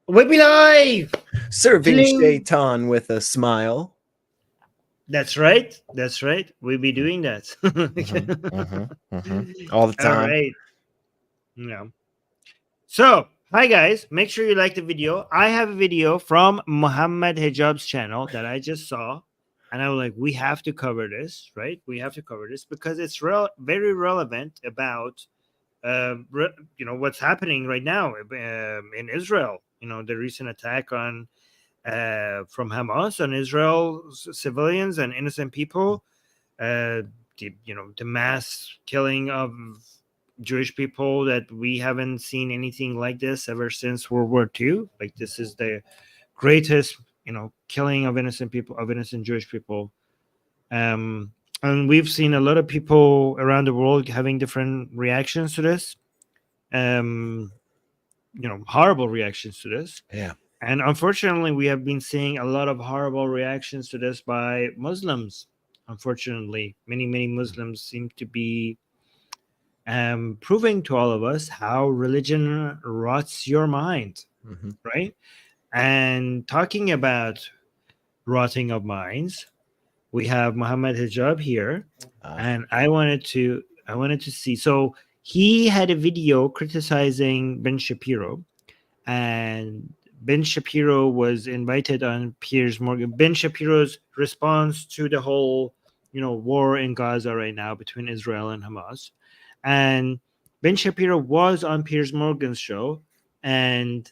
We'll be live. Serving Hello. Shaitan with a smile. That's right. That's right. We'll be doing that. All the time. All right. Yeah. So, hi guys. Make sure you like the video. I have a video from Mohammed Hijab's channel that I just saw, and I was like, we have to cover this, right? We have to cover this because it's very relevant about, what's happening right now in Israel. You know, the recent attack on from Hamas on Israel civilians and innocent people, the mass killing of Jewish people that we haven't seen anything like this ever since World War II. Like, this is the greatest, killing of innocent people, of innocent Jewish people. And we've seen a lot of people around the world having different reactions to this. Horrible reactions to this. Yeah. And unfortunately, we have been seeing a lot of horrible reactions to this by Muslims. Unfortunately, many Muslims seem to be proving to all of us how religion rots your mind, right? And talking about rotting of minds, we have Mohammed Hijab here, and I wanted to see. So he had a video criticizing Ben Shapiro, and Ben Shapiro was invited on Piers Morgan. Ben Shapiro's response to the whole, war in Gaza right now between Israel and Hamas. And Ben Shapiro was on Piers Morgan's show, and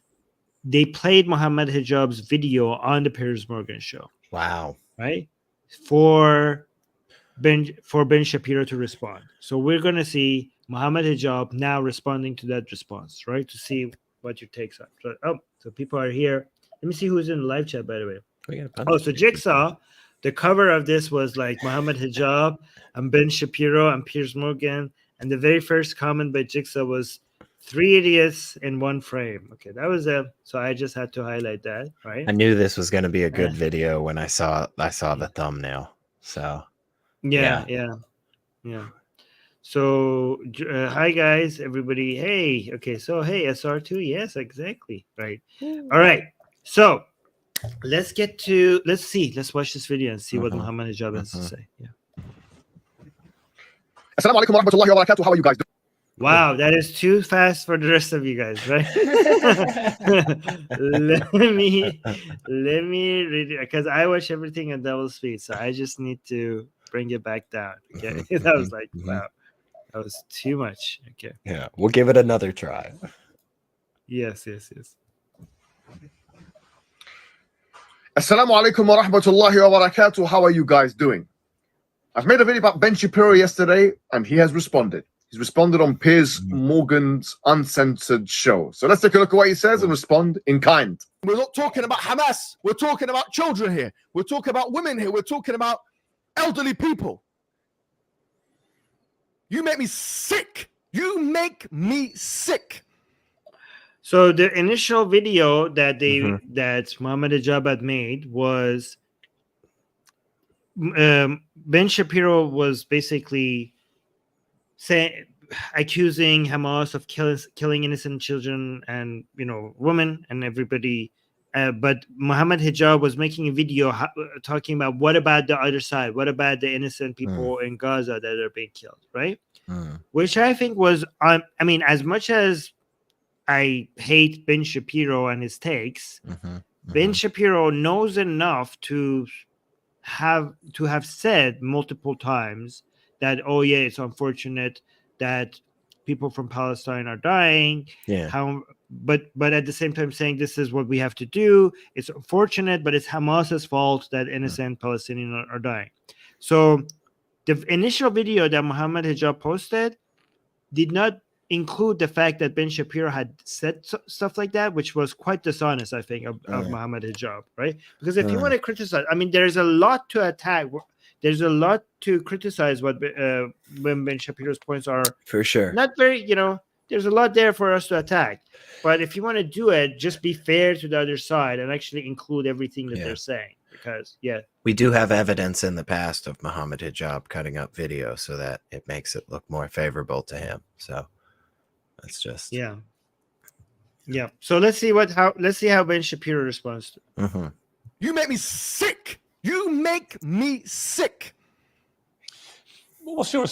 they played Mohammed Hijab's video on the Piers Morgan show. Wow. Right? For Ben Shapiro to respond. So we're going to see Mohammed Hijab now responding to that response, right? To see what your takes are. So people are here. Let me see who's in the live chat, by the way. So Jigsaw, the cover of this was like Mohammed Hijab and Ben Shapiro and Piers Morgan. And the very first comment by Jigsaw was 3 idiots in one frame. Okay, that was so I just had to highlight that, right? I knew this was going to be a good video when I saw the thumbnail. So yeah. So hi guys, everybody. Hey, okay. So hey, SR2. Yes, exactly. Right. All right. So let's watch this video and see what Mohammed Hijab has to say. Yeah. Assalamu alaikum wa rahmatullahi wa barakatuh. How are you guys doing? Wow, that is too fast for the rest of you guys, right? let me read it because I watch everything at double speed, so I just need to bring it back down. Okay, that was like wow, that was too much. Okay, yeah, we'll give it another try. Yes. Assalamu alaikum wa rahmatullahi wa barakatuh. How are you guys doing? I've made a video about Ben Shapiro yesterday, and he has responded. He's responded on Piers Morgan's uncensored show. So let's take a look at what he says and respond in kind. We're not talking about Hamas. We're talking about children here. We're talking about women here. We're talking about elderly people. You make me sick. You make me sick. So the initial video that that Mohammed Hijab had made was Ben Shapiro was basically accusing Hamas of killing innocent children and women and everybody, but Mohammed Hijab was making a video talking about what about the other side, what about the innocent people in Gaza that are being killed, right? Which I think was as much as I hate Ben Shapiro and his takes, Ben Shapiro knows enough to have said multiple times that, oh yeah, it's unfortunate that people from Palestine are dying. Yeah. But at the same time saying this is what we have to do. It's unfortunate, but it's Hamas's fault that innocent Palestinians are dying. So the initial video that Mohammed Hijab posted did not include the fact that Ben Shapiro had said stuff like that, which was quite dishonest, I think, of Mohammed Hijab, right? Because if you want to criticize, there's a lot to attack. There's a lot to criticize what when Ben Shapiro's points are. For sure. Not very, there's a lot there for us to attack. But if you want to do it, just be fair to the other side and actually include everything that they're saying. Because, we do have evidence in the past of Mohammed Hijab cutting up video so that it makes it look more favorable to him. So that's just Yeah. So let's see how Ben Shapiro responds to it. Mm-hmm. You make me sick. You make me sick. What's your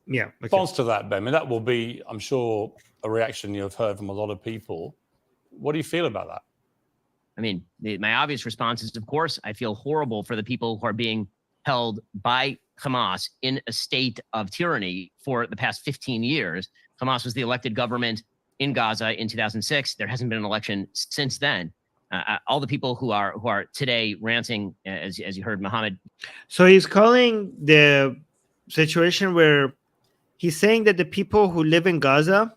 Yeah. Okay. response to that, Ben? I mean, that will be, I'm sure, a reaction you've heard from a lot of people. What do you feel about that? I mean, my obvious response is, of course, I feel horrible for the people who are being held by Hamas in a state of tyranny for the past 15 years. Hamas was the elected government in Gaza in 2006. There hasn't been an election since then. All the people who are today ranting, as you heard, Mohammed. So he's calling the situation where he's saying that the people who live in Gaza,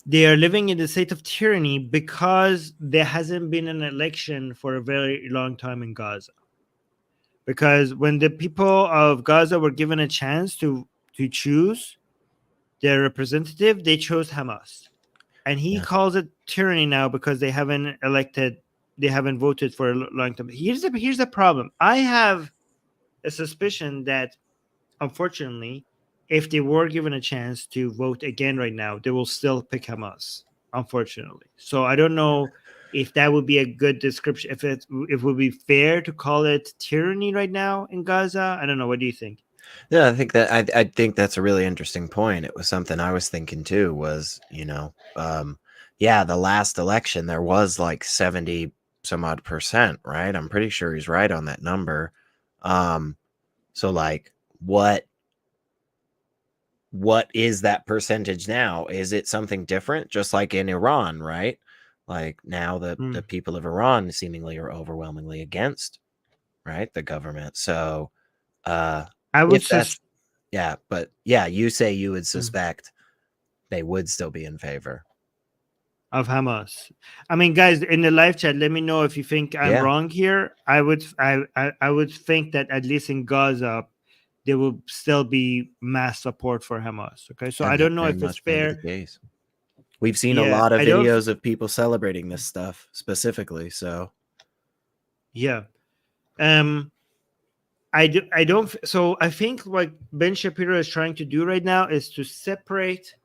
they are living in the state of tyranny because there hasn't been an election for a very long time in Gaza. Because when the people of Gaza were given a chance to choose their representative, they chose Hamas. And he calls it tyranny now because they haven't voted for a long time. Here's the problem. I have a suspicion that, unfortunately, if they were given a chance to vote again right now, they will still pick Hamas, unfortunately. So I don't know if that would be a good description, if it would be fair to call it tyranny right now in Gaza. I don't know. What do you think? Yeah, I think that's a really interesting point. It was something I was thinking too, was, the last election, there was like 70 some odd %, right? I'm pretty sure he's right on that number. So like what is that percentage now? Is it something different? Just like in Iran, right? Like now the people of Iran seemingly are overwhelmingly against, right, the government. So I would you say you would suspect they would still be in favor of Hamas. I mean, guys, in the live chat, let me know if you think I'm wrong here. I would think that at least in Gaza, there will still be mass support for Hamas. Okay, so I don't know if it's fair. We've seen a lot of videos of people celebrating this stuff specifically. So yeah, I don't. So I think what Ben Shapiro is trying to do right now is to separate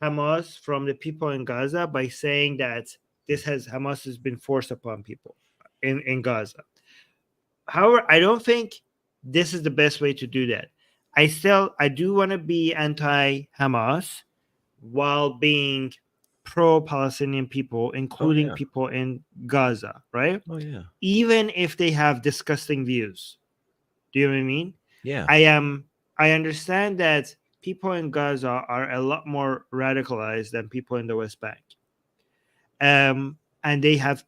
Hamas from the people in Gaza by saying that Hamas has been forced upon people in Gaza. However, I don't think this is the best way to do that. I do want to be anti-Hamas while being pro-Palestinian people, including people in Gaza, right? Oh yeah. Even if they have disgusting views. Do you know what I mean? Yeah. I understand that people in Gaza are a lot more radicalized than people in the West Bank. And they have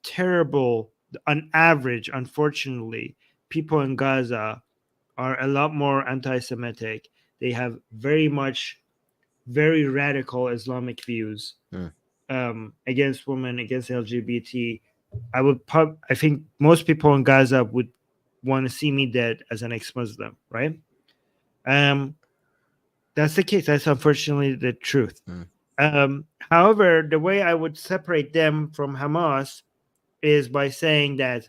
on average, unfortunately, people in Gaza are a lot more anti-Semitic. They have very radical Islamic views against women, against LGBT. I think most people in Gaza would want to see me dead as an ex-Muslim, right? That's the case. That's unfortunately the truth. However, the way I would separate them from Hamas is by saying that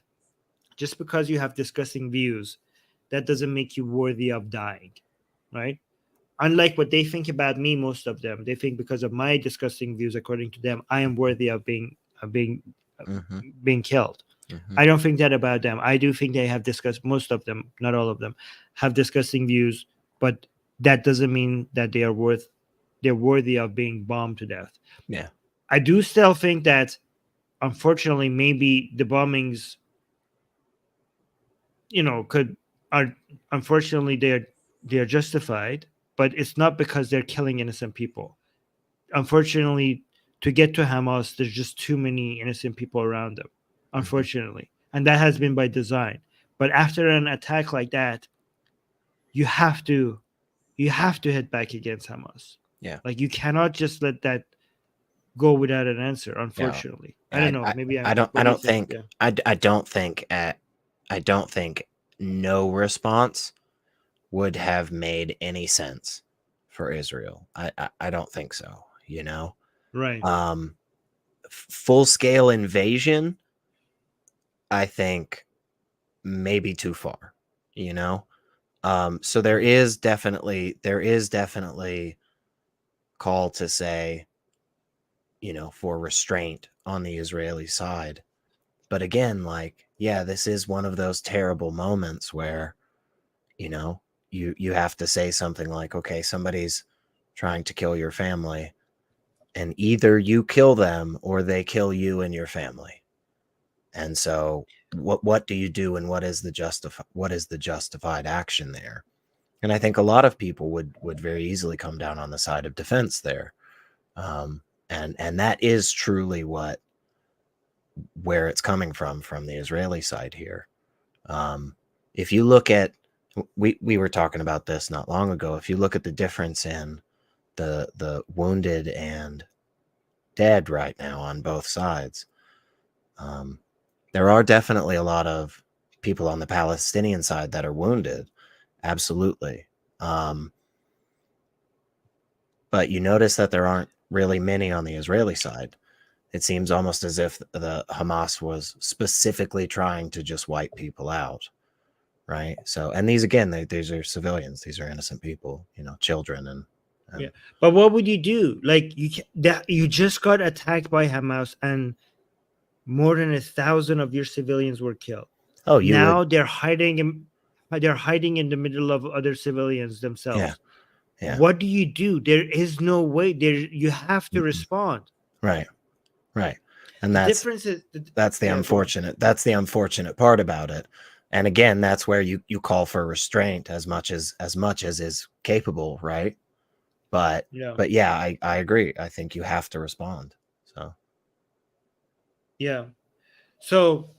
just because you have disgusting views, that doesn't make you worthy of dying, right? Unlike what they think about me, most of them, they think because of my disgusting views, according to them, I am worthy of being killed. I don't think that about them. I do think they have most of them, not all of them, have disgusting views, but that doesn't mean that they're worthy of being bombed to death. Yeah. I do still think that, unfortunately, maybe the bombings, unfortunately, they're justified, but it's not because they're killing innocent people. Unfortunately, to get to Hamas, there's just too many innocent people around them, unfortunately. And that has been by design. But after an attack like that, you have to hit back against Hamas. Yeah. Like, you cannot just let that go without an answer, unfortunately. I don't know. Maybe I don't think no response would have made any sense for Israel. I don't think so, Right. Full-scale invasion, I think maybe too far, so there is definitely call to say for restraint on the Israeli side. But again, like, yeah, this is one of those terrible moments where, you have to say something like, okay, somebody's trying to kill your family, and either you kill them or they kill you and your family. And so what do you do, and what is the justified action there? And I think a lot of people would very easily come down on the side of defense there. And that is truly where it's coming from the Israeli side here. If you look at, we were talking about this not long ago. If you look at the difference in the wounded and dead right now on both sides, there are definitely a lot of people on the Palestinian side that are wounded. Absolutely. But you notice that there aren't really many on the Israeli side. It seems almost as if the Hamas was specifically trying to just wipe people out. Right. So, and these, again, these are civilians. These are innocent people, children. And yeah. But what would you do? Like, you just got attacked by Hamas and more than 1,000 of your civilians were killed. Oh, they're hiding in the middle of other civilians themselves. Yeah. Yeah. What do you do? There is no way. You have to respond. Right. And The that's difference is that's the unfortunate part about it. And again, that's where you call for restraint as much as is capable, right? But yeah, I agree. I think you have to respond. So yeah. So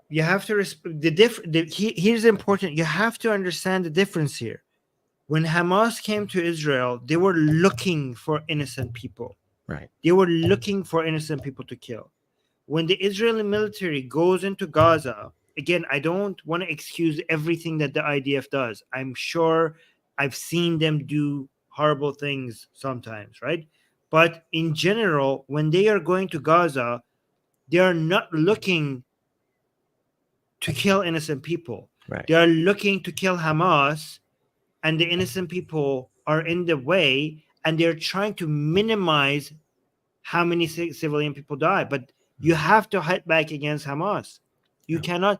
you have to here's important. You have to understand the difference here. When Hamas came to Israel, they were looking for innocent people. Right. They were looking for innocent people to kill. When the Israeli military goes into Gaza, again, I don't want to excuse everything that the IDF does. I'm sure I've seen them do horrible things sometimes, right? But in general, when they are going to Gaza, they are not looking to kill innocent people. Right. They are looking to kill Hamas, and the innocent people are in the way, and they're trying to minimize how many civilian people die. But you have to hit back against Hamas. You cannot.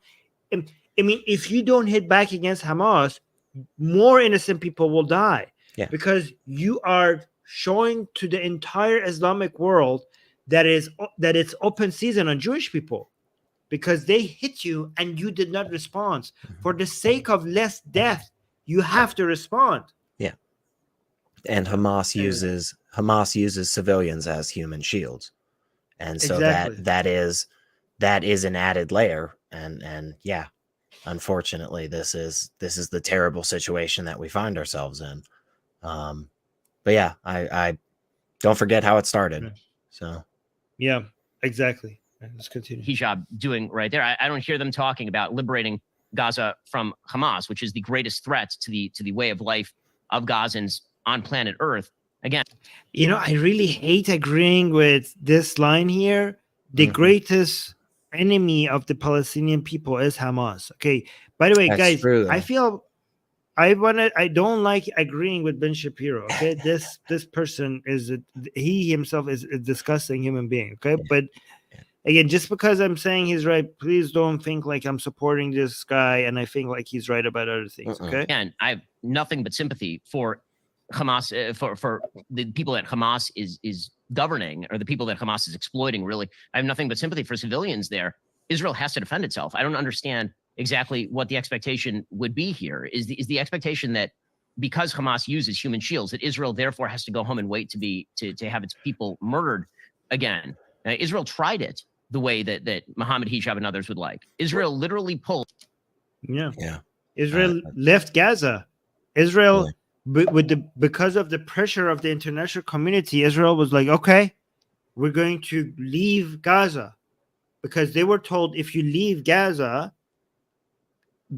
I mean, if you don't hit back against Hamas, more innocent people will die. Yeah. Because you are showing to the entire Islamic world that it's open season on Jewish people, because they hit you and you did not respond. For the sake of less death, you have to respond. Yeah. And Hamas uses civilians as human shields. And so Exactly. that is an added layer. And yeah, unfortunately, this is the terrible situation that we find ourselves in. But yeah, I don't forget how it started. Yeah. So Yeah, exactly. Let's continue. Hijab doing right there. I don't hear them talking about liberating Gaza from Hamas, which is the greatest threat to the way of life of Gazans on planet Earth. Again, I really hate agreeing with this line here. The greatest enemy of the Palestinian people is Hamas. Okay. By the way, That's guys, true, though. I don't like agreeing with Ben Shapiro. Okay. this person he himself is a disgusting human being. Okay. But again, just because I'm saying he's right, please don't think like I'm supporting this guy and I think like he's right about other things. Okay. Again, I have nothing but sympathy for Hamas, for the people that Hamas is governing, or the people that Hamas is exploiting. Really, I have nothing but sympathy for civilians there. Israel has to defend itself. I don't understand exactly what the expectation would be here. Is the expectation that because Hamas uses human shields, that Israel therefore has to go home and wait to have its people murdered again? Israel tried it the way that Mohammed, Hijab, and others would like. Israel literally pulled. Yeah. Yeah. Israel left Gaza. Israel, because of the pressure of the international community, Israel was like, okay, we're going to leave Gaza, because they were told if you leave Gaza,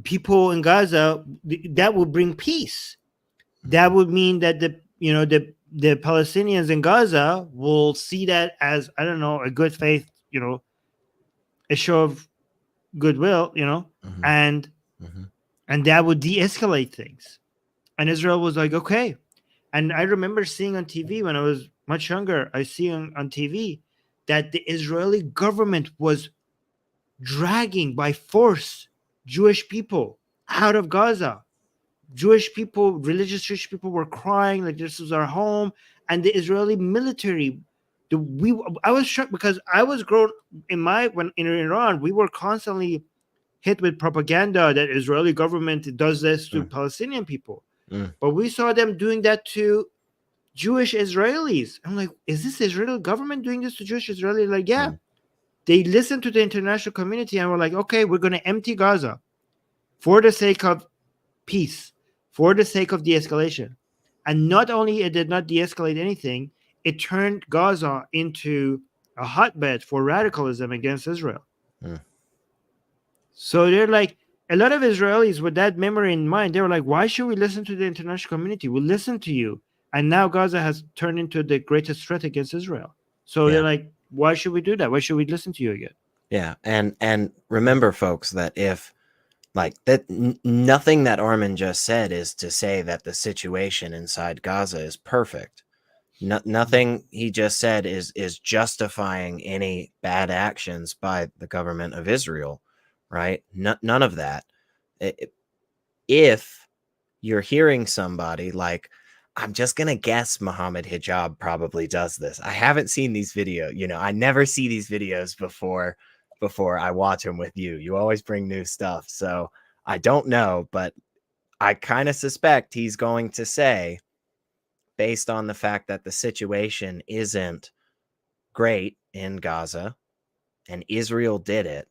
people in Gaza, that would bring peace. That would mean that the Palestinians in Gaza will see that as, I don't know, a good faith, a show of goodwill, and that would de-escalate things. And Israel was like, okay. And I remember seeing on TV when I was much younger, I see on TV that the Israeli government was dragging by force Jewish people out of Gaza. Jewish people, religious Jewish people were crying like this was our home. And the Israeli military, I was shocked because I was grown in Iran, we were constantly hit with propaganda that Israeli government does this to Palestinian people. But we saw them doing that to Jewish Israelis. I'm like, is this Israeli government doing this to Jewish Israelis? Like, yeah. They listened to the international community and were like, okay, we're going to empty Gaza for the sake of peace, for the sake of de-escalation. And not only it did not de-escalate anything, it turned Gaza into a hotbed for radicalism against Israel. So they're like, a lot of Israelis with that memory in mind, they were like, why should we listen to the international community? We'll listen to you. And now Gaza has turned into the greatest threat against Israel. So they're like, why should we do that? Why should we listen to you again? Yeah. And remember, folks, that if like that, nothing that Armin just said is to say that the situation inside Gaza is perfect. Nothing he just said is justifying any bad actions by the government of Israel. Right? None of that. If you're hearing somebody like, I'm just going to guess Mohammed Hijab probably does this. I haven't seen these videos. You know, I never see these videos before I watch them with you. You always bring new stuff. So I don't know, but I kind of suspect he's going to say, based on the fact that the situation isn't great in Gaza and Israel did it,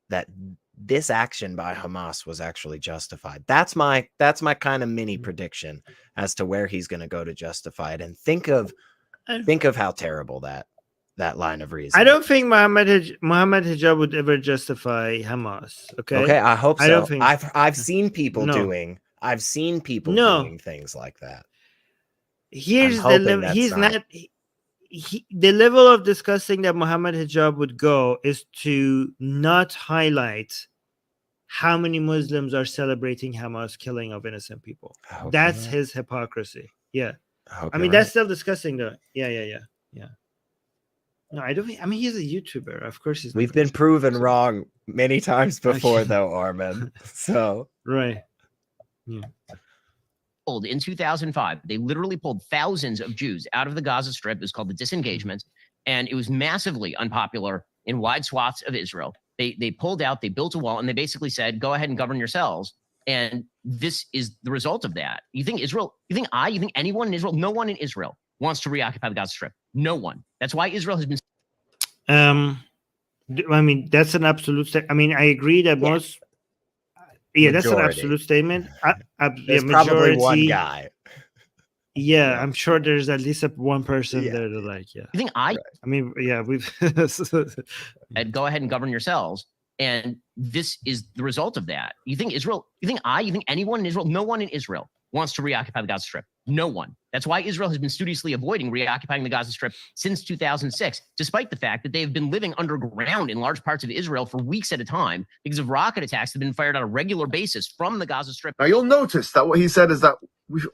that this action by Hamas was actually justified. That's my kind of mini prediction as to where he's going to go to justify it. And think of how terrible that line of reasoning. I don't think Mohammed Hijab would ever justify Hamas. Okay, I hope so. I don't think I've seen people doing things like that. Here's the limit. He's not. The level of discussing that Mohammed Hijab would go is to not highlight how many Muslims are celebrating Hamas killing of innocent people. That's his hypocrisy. Yeah. I mean, that's still discussing though. Yeah. No, I don't think, I mean, he's a YouTuber. Of course he's. We've been proven wrong many times before though, Armin. So. Right. Yeah. In 2005, they literally pulled thousands of Jews out of the Gaza Strip. It was called the disengagement, and it was massively unpopular in wide swaths of Israel. They pulled out, they built a wall, and they basically said, go ahead and govern yourselves. And this is the result of that. You think Israel, you think anyone in Israel, no one in Israel wants to reoccupy the Gaza Strip. No one. That's why Israel has been. I mean, that's an absolute statement. I mean, I agree that most. Yeah, that's an absolute statement. There's probably one guy. Yeah, I'm sure there's at least one person there that like, yeah. You think I mean, yeah, we've and go ahead and govern yourselves. And this is the result of that. You think Israel, you think anyone in Israel, no one in Israel wants to reoccupy the Gaza Strip. No one. That's why Israel has been studiously avoiding reoccupying the Gaza Strip since 2006, despite the fact that they've been living underground in large parts of Israel for weeks at a time because of rocket attacks that have been fired on a regular basis from the Gaza Strip. Now, you'll notice that what he said is that,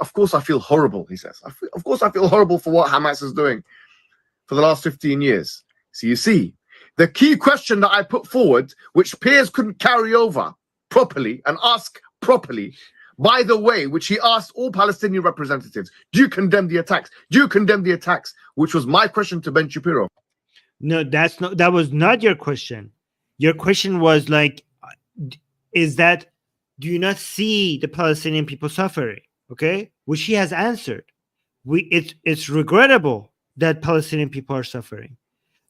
of course, I feel horrible, he says. Of course, I feel horrible for what Hamas is doing for the last 15 years. So you see, the key question that I put forward, which Piers couldn't carry over properly and ask properly, by the way, which he asked all Palestinian representatives, do you condemn the attacks? Do you condemn the attacks? Which was my question to Ben Shapiro. No, that was not your question. Your question was like, do you not see the Palestinian people suffering? Okay, which he has answered. It's regrettable that Palestinian people are suffering.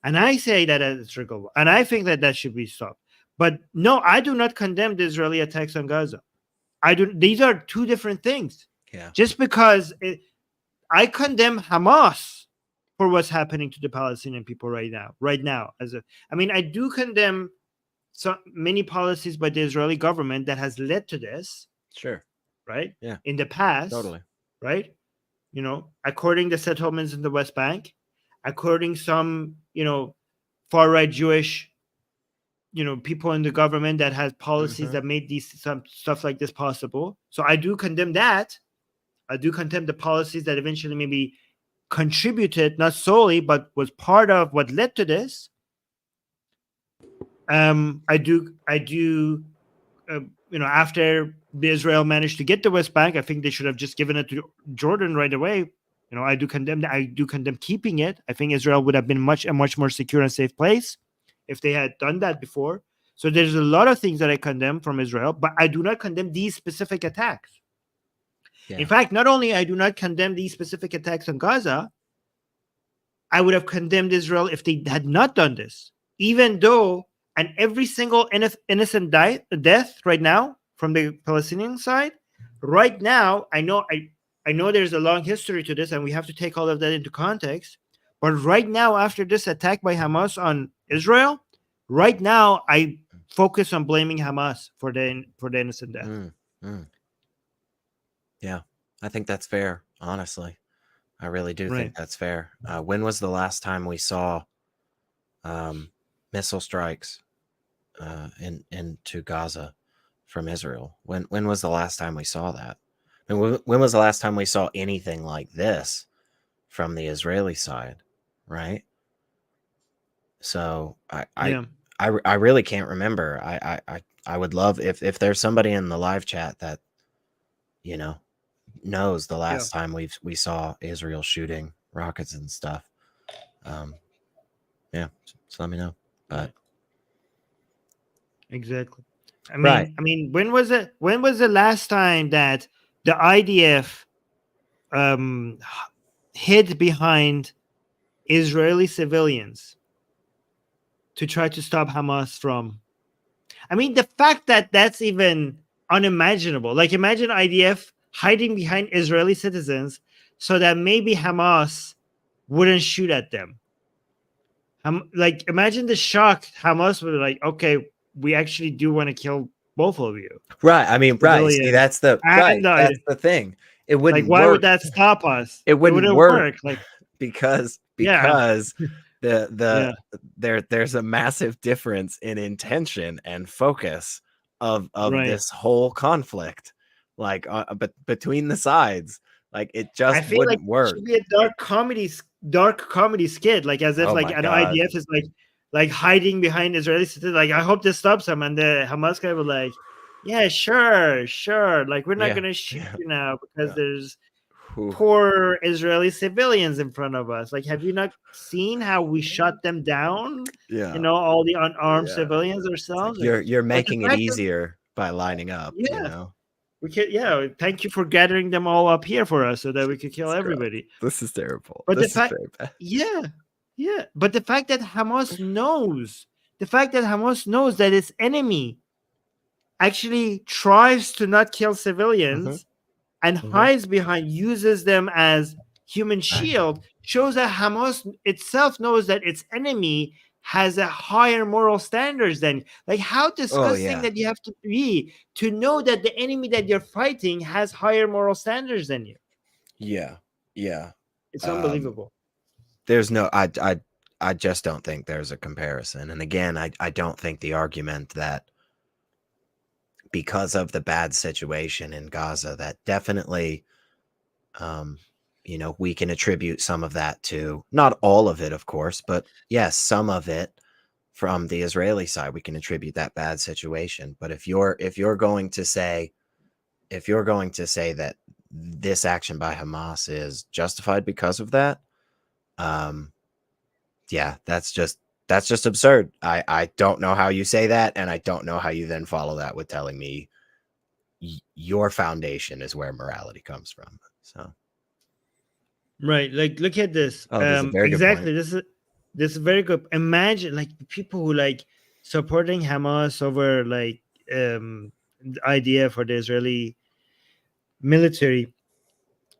And I say that it's regrettable. And I think that should be stopped. But no, I do not condemn the Israeli attacks on Gaza. These are two different things. Yeah. Just because I condemn Hamas for what's happening to the Palestinian people right now. I mean, I do condemn so many policies by the Israeli government that has led to this. Sure. Right? Yeah. In the past. Totally. Right? You know, according to settlements in the West Bank, according some, far-right Jewish people in the government that has policies that made some stuff like this possible. So I do condemn that. I do condemn the policies that eventually maybe contributed, not solely, but was part of what led to this. I do, after Israel managed to get the West Bank, I think they should have just given it to Jordan right away. I do condemn that. I do condemn keeping it. I think Israel would have been a much more secure and safe place if they had done that before. So there's a lot of things that I condemn from Israel, but I do not condemn these specific attacks. Yeah. In fact, not only I do not condemn these specific attacks on Gaza, I would have condemned Israel if they had not done this, even though, and every single innocent death right now from the Palestinian side, right now, I know there's a long history to this, and we have to take all of that into context. But right now, after this attack by Hamas on Israel, right now, I focus on blaming Hamas for the innocent death. Yeah, I think that's fair, honestly. I really do Right. think that's fair. When was the last time we saw missile strikes into Gaza from Israel? When was the last time we saw that? And when was the last time we saw anything like this from the Israeli side, right? So I really can't remember. I would love if there's somebody in the live chat that knows the last time we saw Israel shooting rockets and stuff. So let me know. But Exactly. I mean, Right. When was the last time that the IDF hid behind Israeli civilians to try to stop Hamas from? I mean, the fact that that's even unimaginable. Like, imagine IDF hiding behind Israeli citizens so that maybe Hamas wouldn't shoot at them. Like, imagine the shock Hamas would be like, okay, we actually do want to kill both of you. Right. I mean, right. See, Civilians. that's the that's the thing. It wouldn't Like, why work. would that stop us? It wouldn't work. Like, because Yeah. there's a massive difference in intention and focus of Right. this whole conflict, like but between the sides, like it I just feel like wouldn't it work. should be a dark comedy skit, like as if Oh like my an God. IDF is like hiding behind Israeli citizens. Like, I hope this stops them, and the Hamas guy was like, yeah, sure, like, we're not Yeah, gonna shoot yeah, you now because yeah. there's Whew. poor Israeli civilians in front of us. Like, have you not seen how we shut them down? Yeah, All the unarmed Yeah. civilians It's like ourselves. you're making it fact that- easier by lining up. Yeah. We can, thank you for gathering them all up here for us so that we could kill Jesus everybody. This is terrible. But This the fact, is very bad. yeah. But the fact that Hamas knows that its enemy actually tries to not kill civilians and hides behind, uses them as human shield, shows that Hamas itself knows that its enemy has a higher moral standards than. Like, how disgusting that you have to be to know that the enemy that you're fighting has higher moral standards than you. Yeah. It's unbelievable. There's no I just don't think there's a comparison. And again, I don't think the argument that because of the bad situation in Gaza, that definitely we can attribute some of that to, not all of it, of course, but yes, some of it from the Israeli side, we can attribute that bad situation. But if you're going to say that this action by Hamas is justified because of that, that's just absurd. I don't know how you say that, and I don't know how you then follow that with telling me your foundation is where morality comes from. So Right, like, look at this. Oh, this is a very good Exactly. point. This is very good. Imagine, like, people who like supporting Hamas over like the idea for the Israeli military.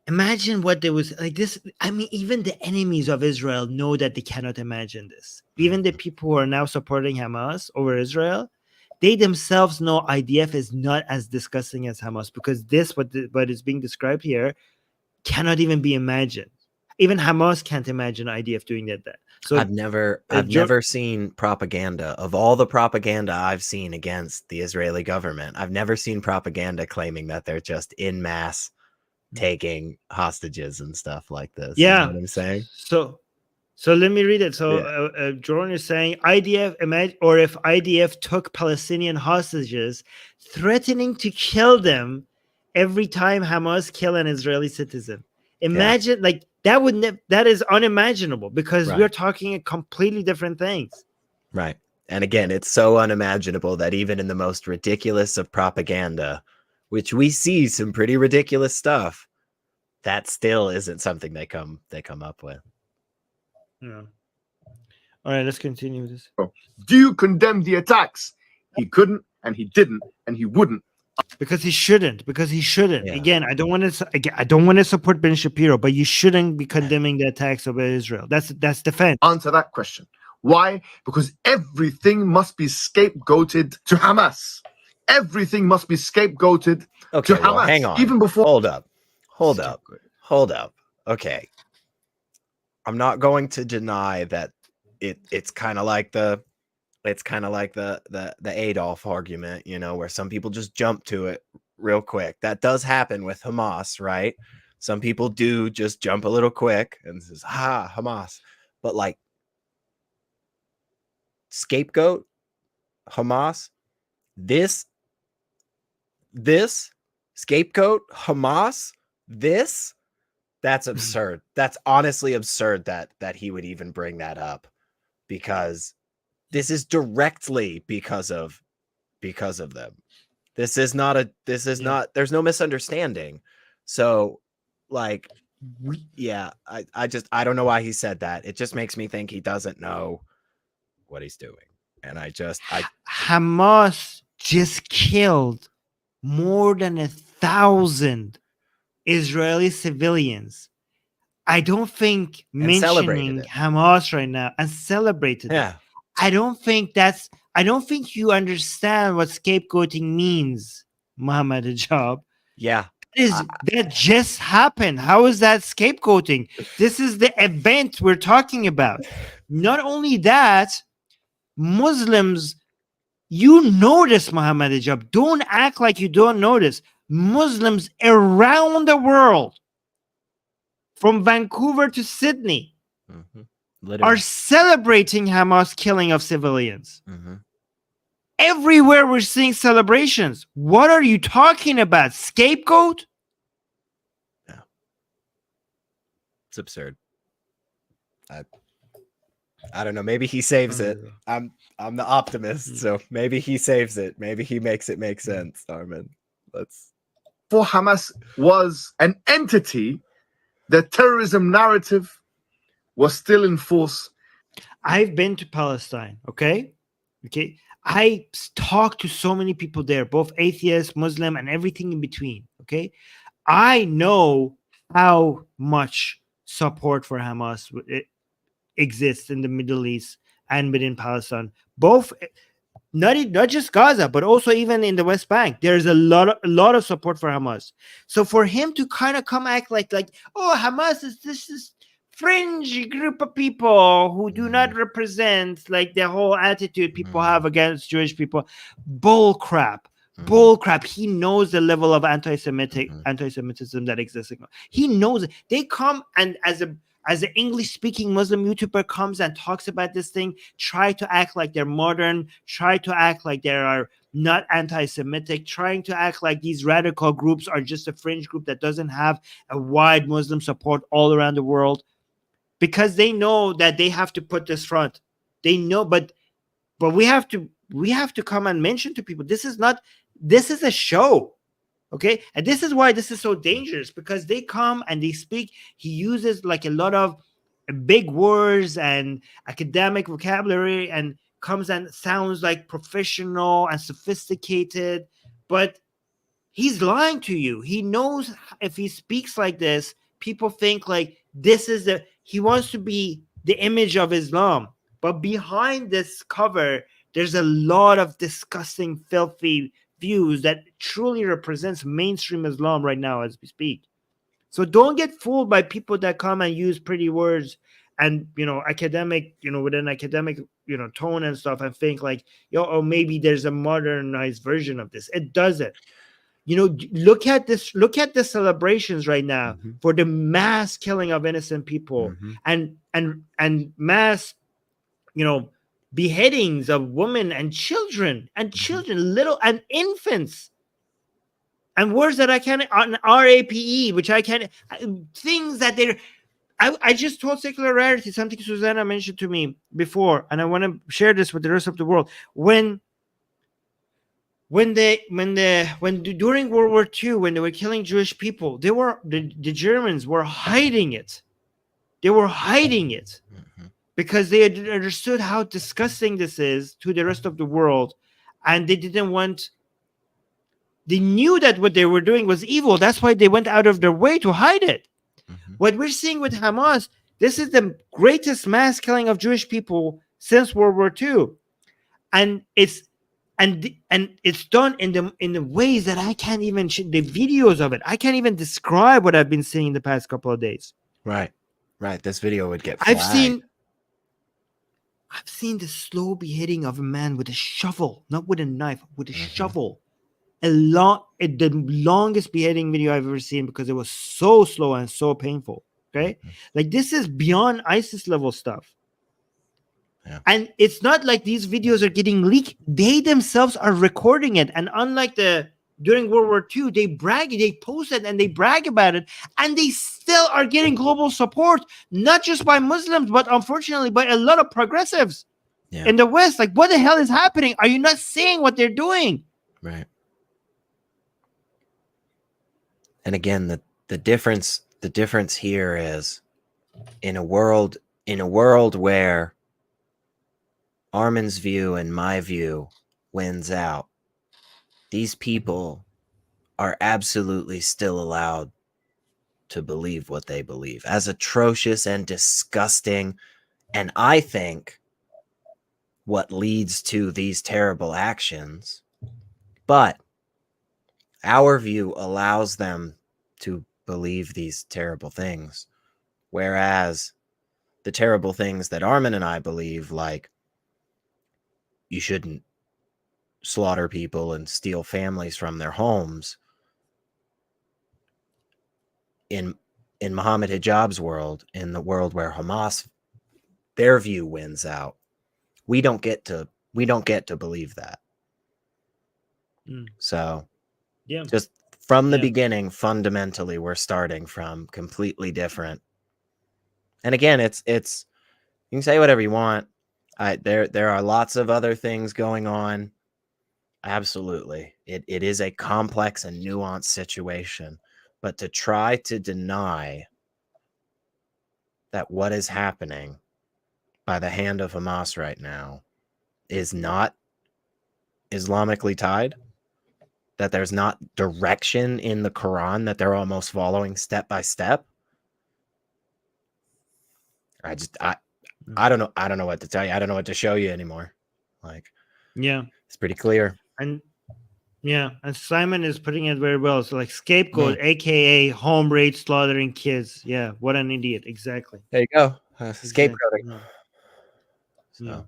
Imagine what there was like this. I mean, even the enemies of Israel know that they cannot imagine this. Even the people who are now supporting Hamas over Israel, they themselves know IDF is not as disgusting as Hamas, because what is being described here cannot even be imagined. Even Hamas can't imagine IDF doing that. So I've never seen propaganda. Of all the propaganda I've seen against the Israeli government, I've never seen propaganda claiming that they're just en masse taking hostages and stuff like this. Yeah. You know what I'm saying? So let me read it. So Yeah. Jordan is saying if IDF took Palestinian hostages, threatening to kill them every time Hamas kill an Israeli citizen. Imagine like that is unimaginable because Right. we're talking completely different things. Right. And again, it's so unimaginable that even in the most ridiculous of propaganda, which we see some pretty ridiculous stuff, that still isn't something they come up with. Yeah. All right, let's continue with this. Do you condemn the attacks? He couldn't, and he didn't, and he wouldn't. Because he shouldn't. Yeah. Again, I don't want to support Ben Shapiro, but you shouldn't be condemning the attacks of Israel. That's defense. Answer that question. Why? Because everything must be scapegoated to Hamas. Everything must be scapegoated Okay, to well, Hamas. hang on. Even before. Hold up. Okay. I'm not going to deny that it's kind of like the Adolf argument, you know, where some people just jump to it real quick. That does happen with Hamas, right? Some people do just jump a little quick and says, Hamas. But like scapegoat Hamas, this scapegoat Hamas, that's absurd. That's honestly absurd that he would even bring that up, because this is directly because of them. There's no misunderstanding. So like, yeah, I don't know why he said that. It just makes me think he doesn't know what he's doing. And Hamas just killed more than 1,000 Israeli civilians. I don't think mentioning Hamas right now and celebrated it. I don't think you understand what scapegoating means, Mohammed Hijab. Yeah. That just happened. How is that scapegoating? This is the event we're talking about. Not only that, Muslims, you notice, Mohammed Hijab. Don't act like you don't notice. Muslims around the world, from Vancouver to Sydney, are celebrating Hamas killing of civilians. Everywhere we're seeing celebrations. What are you talking about? Scapegoat? Yeah. It's absurd. I don't know. Maybe he saves it. I'm the optimist, so maybe he saves it. Maybe he makes it make sense, Armin. For Hamas was an entity, the terrorism narrative was still in force. I've been to Palestine, okay? I talked to so many people there, both atheists, Muslim, and everything in between, okay? I know how much support for Hamas exists in the Middle East and within Palestine. Both, not just Gaza, but also even in the West Bank. There's a lot of support for Hamas. So for him to kind of come act like, oh, Hamas is this fringe group of people who do not represent like the whole attitude people have against Jewish people. Bull crap. He knows the level of anti-Semitism that exists. He knows it. They come, and as an English-speaking Muslim YouTuber comes and talks about this thing, try to act like they're modern, try to act like they are not anti-Semitic, trying to act like these radical groups are just a fringe group that doesn't have a wide Muslim support all around the world. Because they know that they have to put this front. They know, but we have to come and mention to people, this is a show. Okay. And this is why this is so dangerous, because they come and they speak. He uses like a lot of big words and academic vocabulary and comes and sounds like professional and sophisticated, but he's lying to you. He knows if he speaks like this, people think like he wants to be the image of Islam. But behind this cover, there's a lot of disgusting, filthy views that truly represents mainstream Islam right now as we speak. So don't get fooled by people that come and use pretty words and, academic, with an academic, tone and stuff, and think like, maybe there's a modernized version of this. It doesn't. look at this. Look at the celebrations right now Mm-hmm. for the mass killing of innocent people and mass, beheadings of women and children little and infants. And words that I can't on RAPE, which I can't, things that they're. I just told Secular Rarity something Susanna mentioned to me before, and I want to share this with the rest of the world. When during World War II, when they were killing Jewish people, the Germans were hiding it. They were hiding it because they had understood how disgusting this is to the rest of the world, and they didn't want. They knew that what they were doing was evil. That's why they went out of their way to hide it. What we're seeing with Hamas, this is the greatest mass killing of Jewish people since World War II, and it's done in the ways that I can't even the videos of it. I can't even describe what I've been seeing the past couple of days. Right. This video would get I've flagged. seen the slow beheading of a man with a shovel, not with a knife, with a shovel. The longest beheading video I've ever seen because it was so slow and so painful. Okay, like this is beyond ISIS level stuff. Yeah. And it's not like these videos are getting leaked. They themselves are recording it. And unlike during World War II, they post it and they brag about it, and they still are getting global support, not just by Muslims, but unfortunately by a lot of progressives in the West. Like, what the hell is happening? Are you not seeing what they're doing? Right. And again, the difference here is in a world where Armin's view and my view wins out, these people are absolutely still allowed to believe what they believe, as atrocious and disgusting, and I think what leads to these terrible actions. But our view allows them to believe these terrible things, whereas the terrible things that Armin and I believe, like you shouldn't slaughter people and steal families from their homes, in Mohammed Hijab's world, in the world where Hamas, their view wins out, we don't get to believe that. So just from the beginning, fundamentally, we're starting from completely different. And again, it's you can say whatever you want. There are lots of other things going on. Absolutely. It is a complex and nuanced situation. But to try to deny that what is happening by the hand of Hamas right now is not Islamically tied, that there's not direction in the Quran that they're almost following step by step. I don't know. I don't know what to tell you. I don't know what to show you anymore. Like, it's pretty clear. And Simon is putting it very well. So like scapegoat, aka home raid slaughtering kids. Yeah, what an idiot. Exactly. There you go. Scapegoating. So.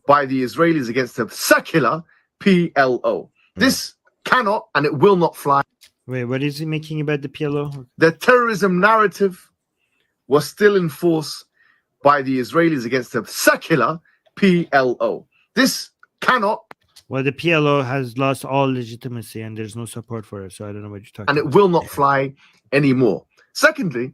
By the Israelis against the secular PLO. This cannot and it will not fly. Wait, what is he making about the PLO? The terrorism narrative was still in force by the Israelis against the secular PLO. This cannot. Well, the PLO has lost all legitimacy and there's no support for it. So I don't know what you're talking about. And it will not fly anymore. Secondly,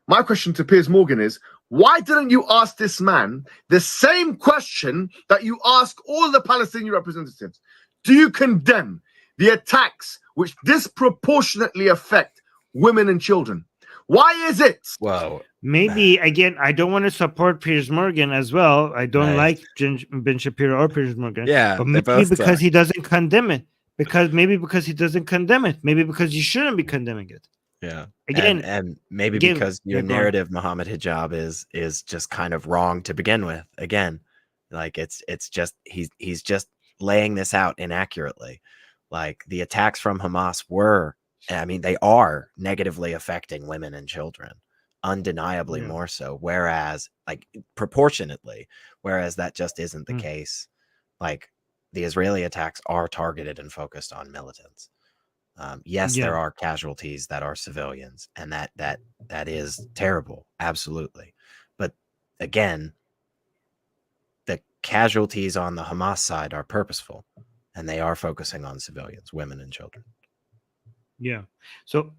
my question to Piers Morgan is, why didn't you ask this man the same question that you ask all the Palestinian representatives? Do you condemn the attacks which disproportionately affect women and children? Why is it? Whoa. Maybe, again, I don't want to support Piers Morgan as well. I don't like Ben Shapiro or Piers Morgan. Yeah. But maybe because he doesn't condemn it. Because he doesn't condemn it. Maybe because you shouldn't be condemning it. Yeah. Again, and maybe because your narrative, Mohammed Hijab, is just kind of wrong to begin with. Again, like it's just he's just laying this out inaccurately. Like the attacks from Hamas they are negatively affecting women and children, undeniably more so. Whereas, like proportionately, that just isn't the case. Like the Israeli attacks are targeted and focused on militants. Yes, Yeah. there are casualties that are civilians, and that is terrible, absolutely. But again, the casualties on the Hamas side are purposeful, and they are focusing on civilians, women and children. Yeah. So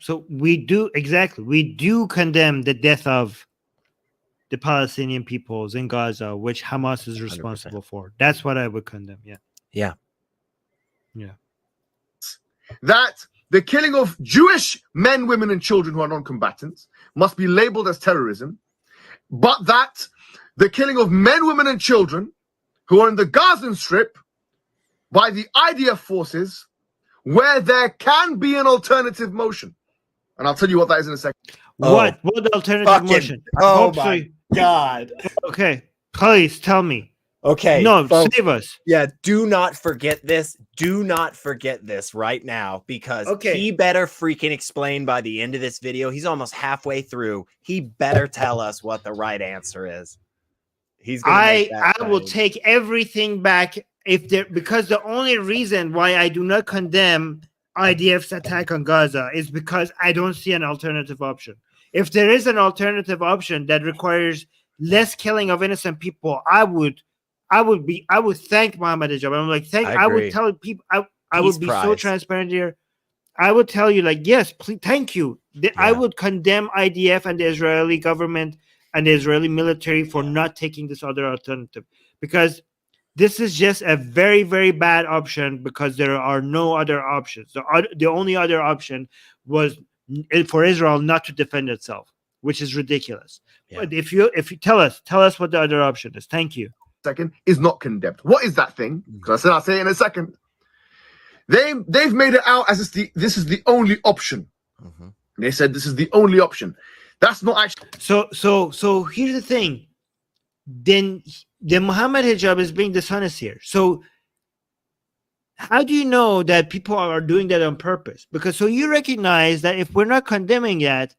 So we do condemn the death of the Palestinian peoples in Gaza, which Hamas is 100%. responsible for. That's what I would condemn. Yeah. Yeah. Yeah. That the killing of Jewish men, women, and children who are non-combatants must be labeled as terrorism, but that the killing of men, women, and children who are in the Gaza Strip by the IDF forces, where there can be an alternative motion. And I'll tell you what that is in a second. What alternative fucking- motion? I oh hope so. my God. Okay, please tell me. Okay. No, folks, save us. yeah, do not forget this. Do not forget this right now, because Okay. he better freaking explain by the end of this video. He's almost halfway through. He better tell us what the right answer is. He's gonna make that I will claim. take everything back because the only reason why I do not condemn IDF's attack on Gaza is because I don't see an alternative option. If there is an alternative option that requires less killing of innocent people, I would thank Mohammed Hijab. I'm like, I would agree. tell people, I Peace would be so prize. transparent here. I would tell you, like, yes, please, thank you. I Yeah. would condemn IDF and the Israeli government and the Israeli military for not taking this other alternative, because this is just a very, very bad option, because there are no other options. The only other option was for Israel not to defend itself, which is ridiculous. Yeah. But if you tell us what the other option is. Thank you. Second is not condemned. What is that thing? Because I said I'll say it in a second. They've made it out as this is the only option. Mhm. They said this is the only option. That's not actually. So here's the thing. Then Mohammed Hijab is being dishonest here. So how do you know that people are doing that on purpose? Because so you recognize that if we're not condemning that,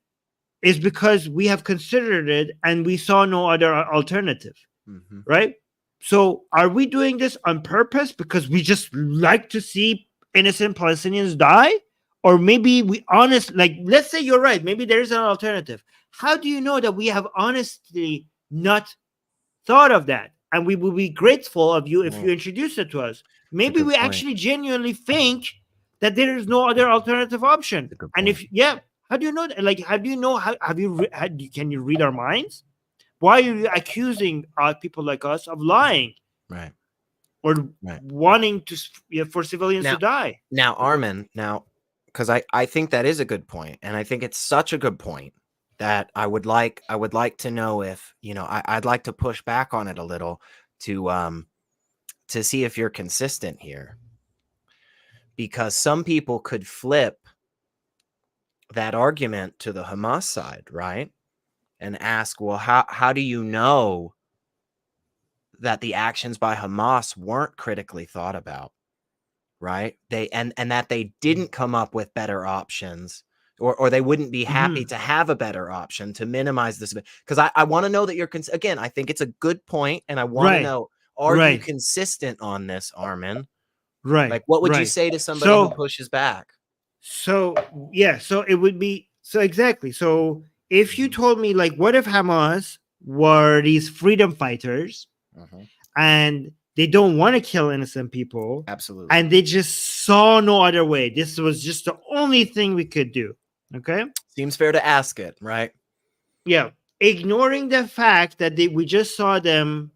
it's because we have considered it and we saw no other alternative, Mhm. right? So are we doing this on purpose because we just like to see innocent Palestinians die? Or maybe let's say you're right. Maybe there is an alternative. How do you know that we have honestly not thought of that? And we will be grateful of you if you introduce it to us. Maybe good we point. actually genuinely think that there is no other alternative option. Good And point. how do you know that? Like, how do you know? Can you read our minds? Why are you accusing people like us of lying Right. or Right. wanting for civilians to die? Now, Armin, because I think that is a good point, and I think it's such a good point that I would like to know if, I'd like to push back on it a little to see if you're consistent here, because some people could flip that argument to the Hamas side, right? And ask, well, how do you know that the actions by Hamas weren't critically thought about? Right? And that they didn't come up with better options, or they wouldn't be happy to have a better option to minimize this. Because I want to know that you're again, I think it's a good point, and I want to know, are you consistent on this, Armin? Right. Like, what would you say to somebody who pushes back? So it would be exactly. So if you told me, like, what if Hamas were these freedom fighters and they don't want to kill innocent people. Absolutely. And they just saw no other way. This was just the only thing we could do. Okay. Seems fair to ask it, right? Yeah. Ignoring the fact that we just saw them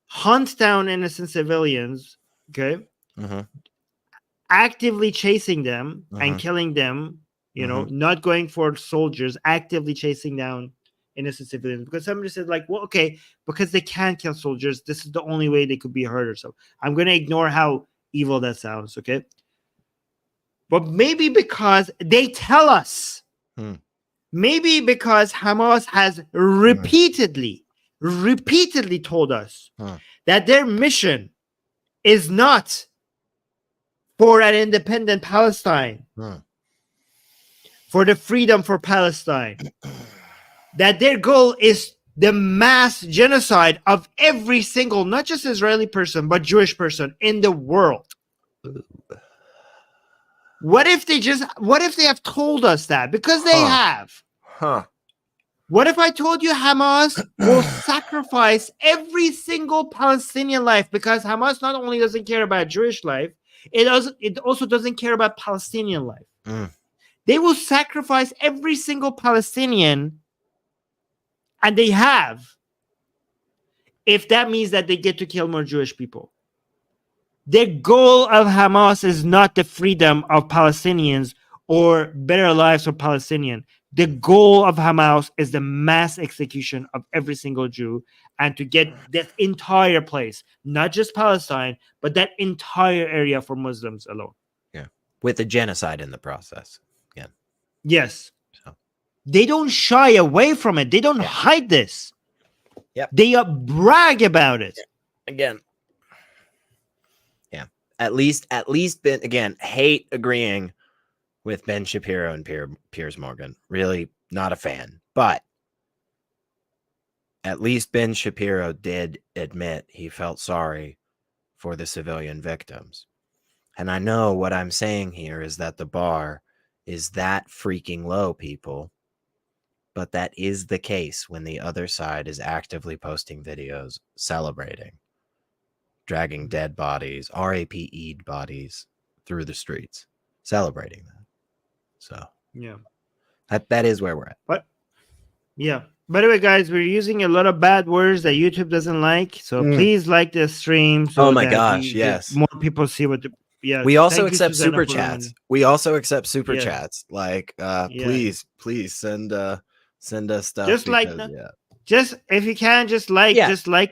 hunt down innocent civilians. Okay. Actively chasing them and killing them, not going for soldiers, actively chasing down innocent civilians, because somebody said, like, well, okay, because they can't kill soldiers, this is the only way they could be heard or so. I'm going to ignore how evil that sounds, okay? But maybe because they tell us, maybe because Hamas has repeatedly told us that their mission is not for an independent Palestine, for the freedom for Palestine, that their goal is the mass genocide of every single, not just Israeli person, but Jewish person in the world. What if they have told us that? Because they have. Huh. What if I told you Hamas will sacrifice every single Palestinian life? Because Hamas not only doesn't care about Jewish life, it also doesn't care about Palestinian life. Mm. They will sacrifice every single Palestinian, and they have, if that means that they get to kill more Jewish people. The goal of Hamas is not the freedom of Palestinians or better lives for Palestinians. The goal of Hamas is the mass execution of every single Jew and to get that entire place, not just Palestine, but that entire area for Muslims alone. Yeah. With a genocide in the process. Yeah. Yes. So. They don't shy away from it. They don't hide this. Yep. They brag about it. Again. Yeah. At least Ben, again, hate agreeing with Ben Shapiro and Piers Morgan. Really not a fan. But at least Ben Shapiro did admit he felt sorry for the civilian victims. And I know what I'm saying here is that the bar is that freaking low, people. But that is the case when the other side is actively posting videos celebrating, dragging dead bodies, RAPE'd bodies through the streets, celebrating that. So yeah, that is where we're at. But yeah. By the way, guys, we're using a lot of bad words that YouTube doesn't like. So please like the stream. So oh my gosh, yes. More people see what the we also Thank you, accept Susanna, super for chats. running. We also accept super Yes. chats. Like please send us stuff. Just like because, that. Just if you can, just like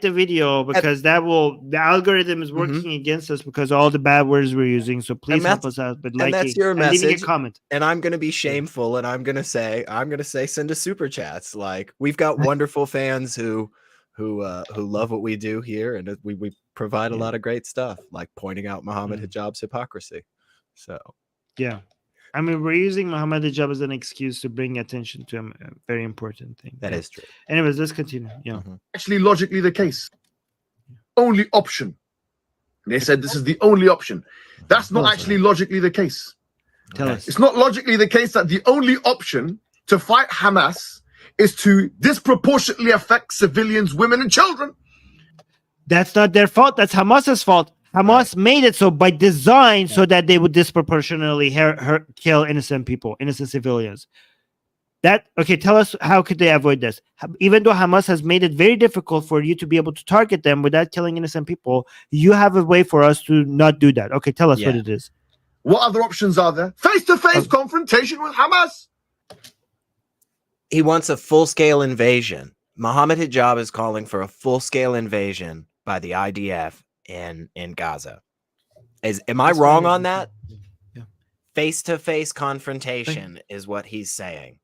the video, because the algorithm is working against us because all the bad words we're using. So please help us out with liking that's your and leaving message. a comment. And I'm gonna be shameful, and I'm gonna say send us super chats. Like we've got wonderful fans who love what we do here, and we provide a lot of great stuff, like pointing out Mohammed Hijab's hypocrisy. So yeah. I mean, we're using Mohammed Hijab as an excuse to bring attention to a very important thing. That is true. Anyways, let's continue. Yeah. Actually, logically the case. Only option. They said this is the only option. That's not actually logically the case. Tell us. It's not logically the case that the only option to fight Hamas is to disproportionately affect civilians, women, and children. That's not their fault. That's Hamas's fault. Hamas made it so by design so that they would disproportionately kill innocent people, innocent civilians. Tell us, how could they avoid this? Even though Hamas has made it very difficult for you to be able to target them without killing innocent people, you have a way for us to not do that. Okay, tell us what it is. What other options are there? Face-to-face confrontation with Hamas. He wants a full-scale invasion. Mohammed Hijab is calling for a full-scale invasion by the IDF in Gaza. Am I wrong on that? Yeah. Face-to-face confrontation is what he's saying.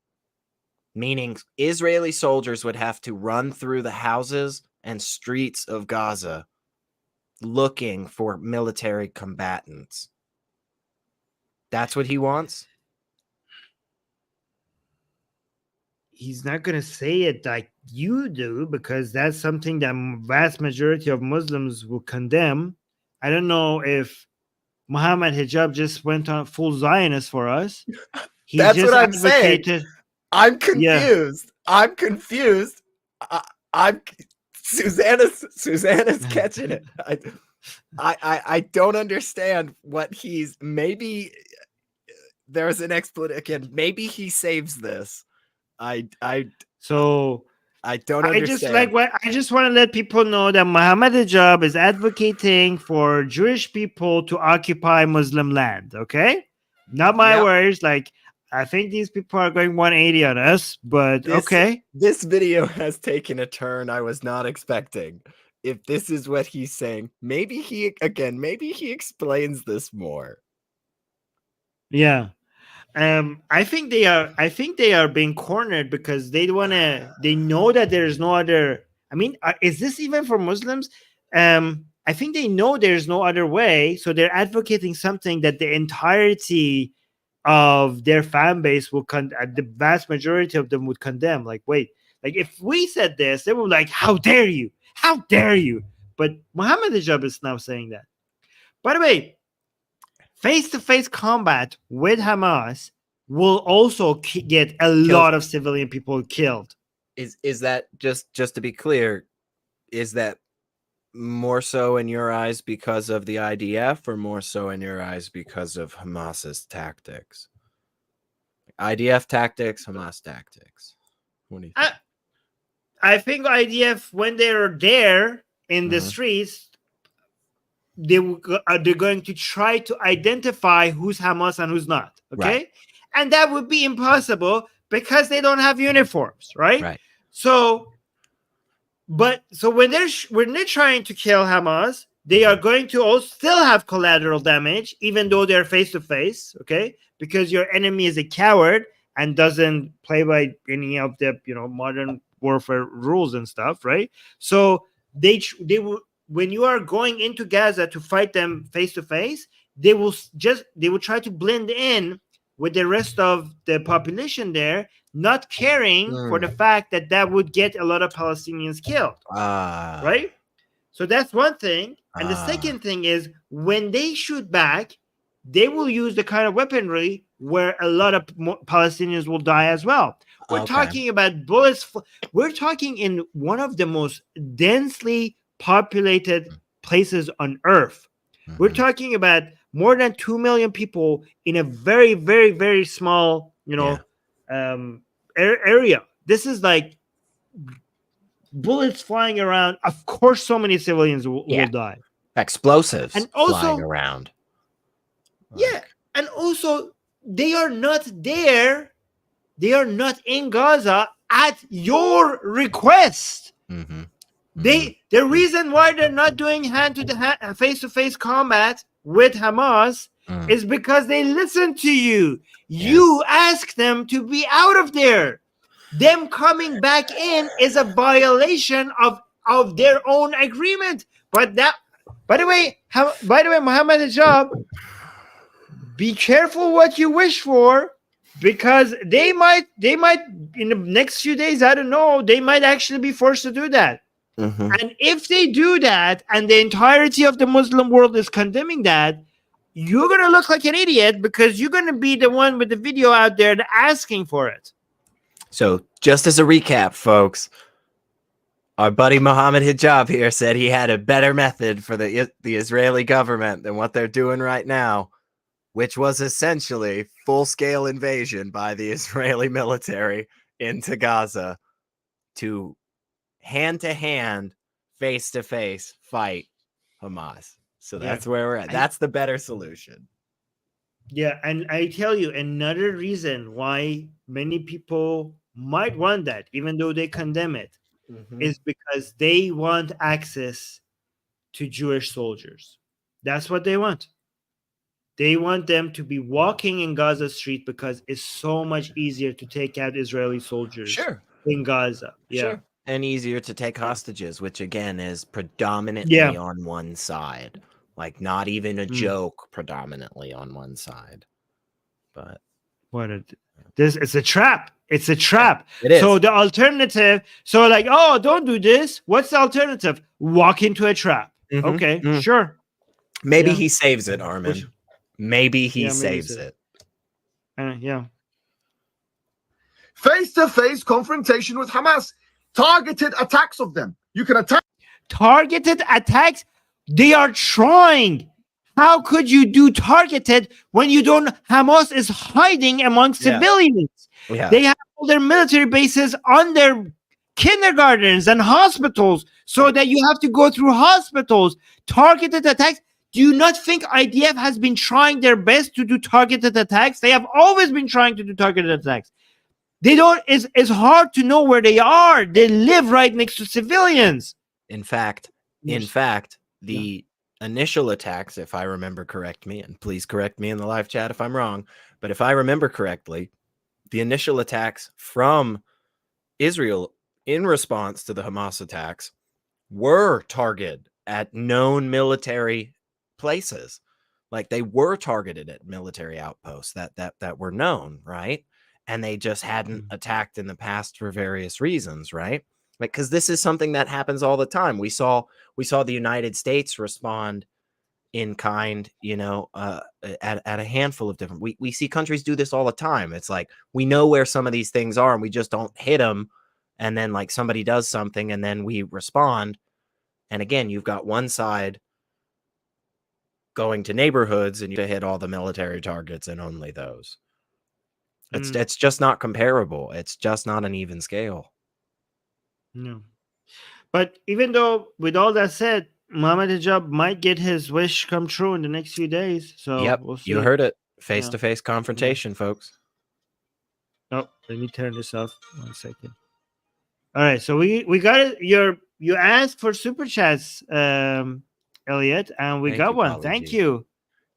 Meaning Israeli soldiers would have to run through the houses and streets of Gaza looking for military combatants. That's what he wants? He's not going to say it like you do, because that's something that vast majority of Muslims will condemn. I don't know if Mohammed Hijab just went on full Zionist for us. That's what I'm saying. I'm confused. Yeah. I'm confused. I'm Susanna's catching it. I don't understand what he's. Maybe there's an explanation. Maybe he saves this. I don't understand. I just want to let people know that Mohammed Hijab is advocating for Jewish people to occupy Muslim land. Okay, not my words. Like, I think these people are going 180 on us, but okay. This video has taken a turn I was not expecting. If this is what he's saying, maybe he explains this more. Yeah. I think they are being cornered because they know that there's no other. I mean, is this even for Muslims? I think they know there's no other way, so they're advocating something that the entirety of their fan base will the vast majority of them would condemn. Like, wait, Like if we said this, they were like, "How dare you? How dare you?" But Mohammed Hijab is now saying that. By the way, face-to-face combat with Hamas will also get a lot of civilian people killed. Is that just to be clear? Is that more so in your eyes because of the IDF, or more so in your eyes because of Hamas's tactics? IDF tactics, Hamas tactics. What do you think? I think IDF, when they're there in the streets, they're going to try to identify who's Hamas and who's not. Okay, Right. and that would be impossible because they don't have uniforms, right? Right. So when they're trying to kill Hamas, they are going to also still have collateral damage, even though they're face to face. Okay, because your enemy is a coward and doesn't play by any of the modern warfare rules and stuff, right? So they will, when you are going into Gaza to fight them face to face, they will try to blend in with the rest of the population there, not caring for the fact that would get a lot of Palestinians killed, right? So that's one thing. And the second thing is, when they shoot back, they will use the kind of weaponry where a lot of Palestinians will die as well. We're talking about bullets. We're talking in one of the most densely populated places on earth. We're talking about more than 2 million people in a very, very, very small, area. This is like bullets flying around. Of course, so many civilians will die. Explosives and also flying around. Yeah, and also they are not there. They are not in Gaza at your request. The reason why they're not doing hand-to-hand, face-to-face combat with Hamas is because they listen to you. You ask them to be out of there. Them coming back in is a violation of their own agreement. But that, by the way, Mohammed Hijab, be careful what you wish for, because they might in the next few days, I don't know, they might actually be forced to do that. And if they do that, and the entirety of the Muslim world is condemning that, you're going to look like an idiot, because you're going to be the one with the video out there asking for it. So just as a recap, folks, our buddy Mohammed Hijab here said he had a better method for the Israeli government than what they're doing right now, which was essentially full-scale invasion by the Israeli military into Gaza to hand-to-hand, face-to-face fight Hamas. So that's where we're at. That's the better solution. Yeah, and I tell you, another reason why many people might want that, even though they condemn it, is because they want access to Jewish soldiers. That's what they want. They want them to be walking in Gaza street because it's so much easier to take out Israeli soldiers in Gaza. Sure. And easier to take hostages, which again is predominantly on one side. Like not even a joke, predominantly on one side. But it's a trap. It's a trap. It is. So the alternative, don't do this. What's the alternative? Walk into a trap. Okay, sure. Maybe he saves it, Armin. Maybe he saves it. Face-to-face confrontation with Hamas. Targeted attacks of them. You can attack. Targeted attacks? They are trying. How could you do targeted when you don't? Hamas is hiding among civilians. They have all their military bases on their kindergartens and hospitals, so that you have to go through hospitals. Targeted attacks. Do you not think IDF has been trying their best to do targeted attacks? They have always been trying to do targeted attacks. They don't. It's hard to know where they are. They live right next to civilians. In fact, the initial attacks, if I remember correctly, and please correct me in the live chat if I'm wrong, but if I remember correctly, the initial attacks from Israel in response to the Hamas attacks were targeted at known military places. Like they were targeted at military outposts that were known, right? and they just hadn't attacked in the past for various reasons, right? Like, because this is something that happens all the time. We saw the United States respond in kind, at a handful of different. We see countries do this all the time. It's like we know where some of these things are, and we just don't hit them. And then like somebody does something, and then we respond. And again, you've got one side going to neighborhoods and you hit all the military targets and only those. It's just not comparable. It's just not an even scale. No. But even though, with all that said, Mohammed Hijab might get his wish come true in the next few days. So Yep, we'll see. you heard it. Face-to-face confrontation, folks. Oh, let me turn this off. 1 second. All right, so we got it. You asked for super chats, Elliot, and we got one. Thank you.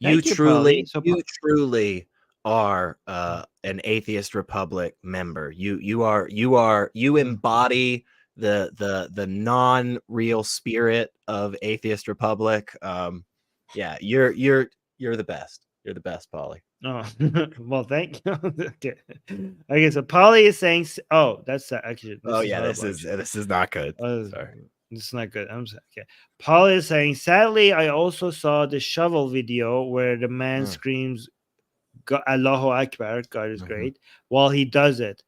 You Thank truly, Paulie. you truly are an Atheist Republic member. You embody the non-real spirit of Atheist Republic. Yeah, you're the best. You're the best, Paulie. Oh, well, thank you. Okay, so Paulie is saying, "Oh, that's actually." This is not good. Sorry, it's not good. I'm sorry. Okay, Paulie is saying, "Sadly, I also saw the shovel video where the man screams, Allahu Akbar, God is great,' while he does it."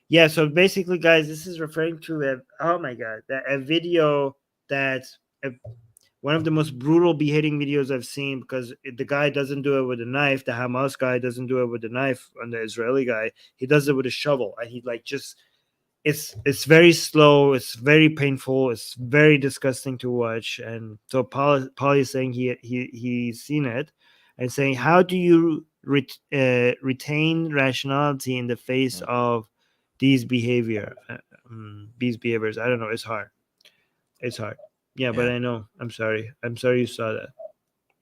Yeah, so basically, guys, this is referring to a video that one of the most brutal beheading videos I've seen, because the guy doesn't do it with a knife. The Hamas guy doesn't do it with a knife, and the Israeli guy, he does it with a shovel, and he it's very slow, it's very painful, it's very disgusting to watch. And so Paul is saying he's seen it, and saying, how do you retain rationality in the face of these behaviors? I don't know. It's hard. Yeah, but I know. I'm sorry you saw that.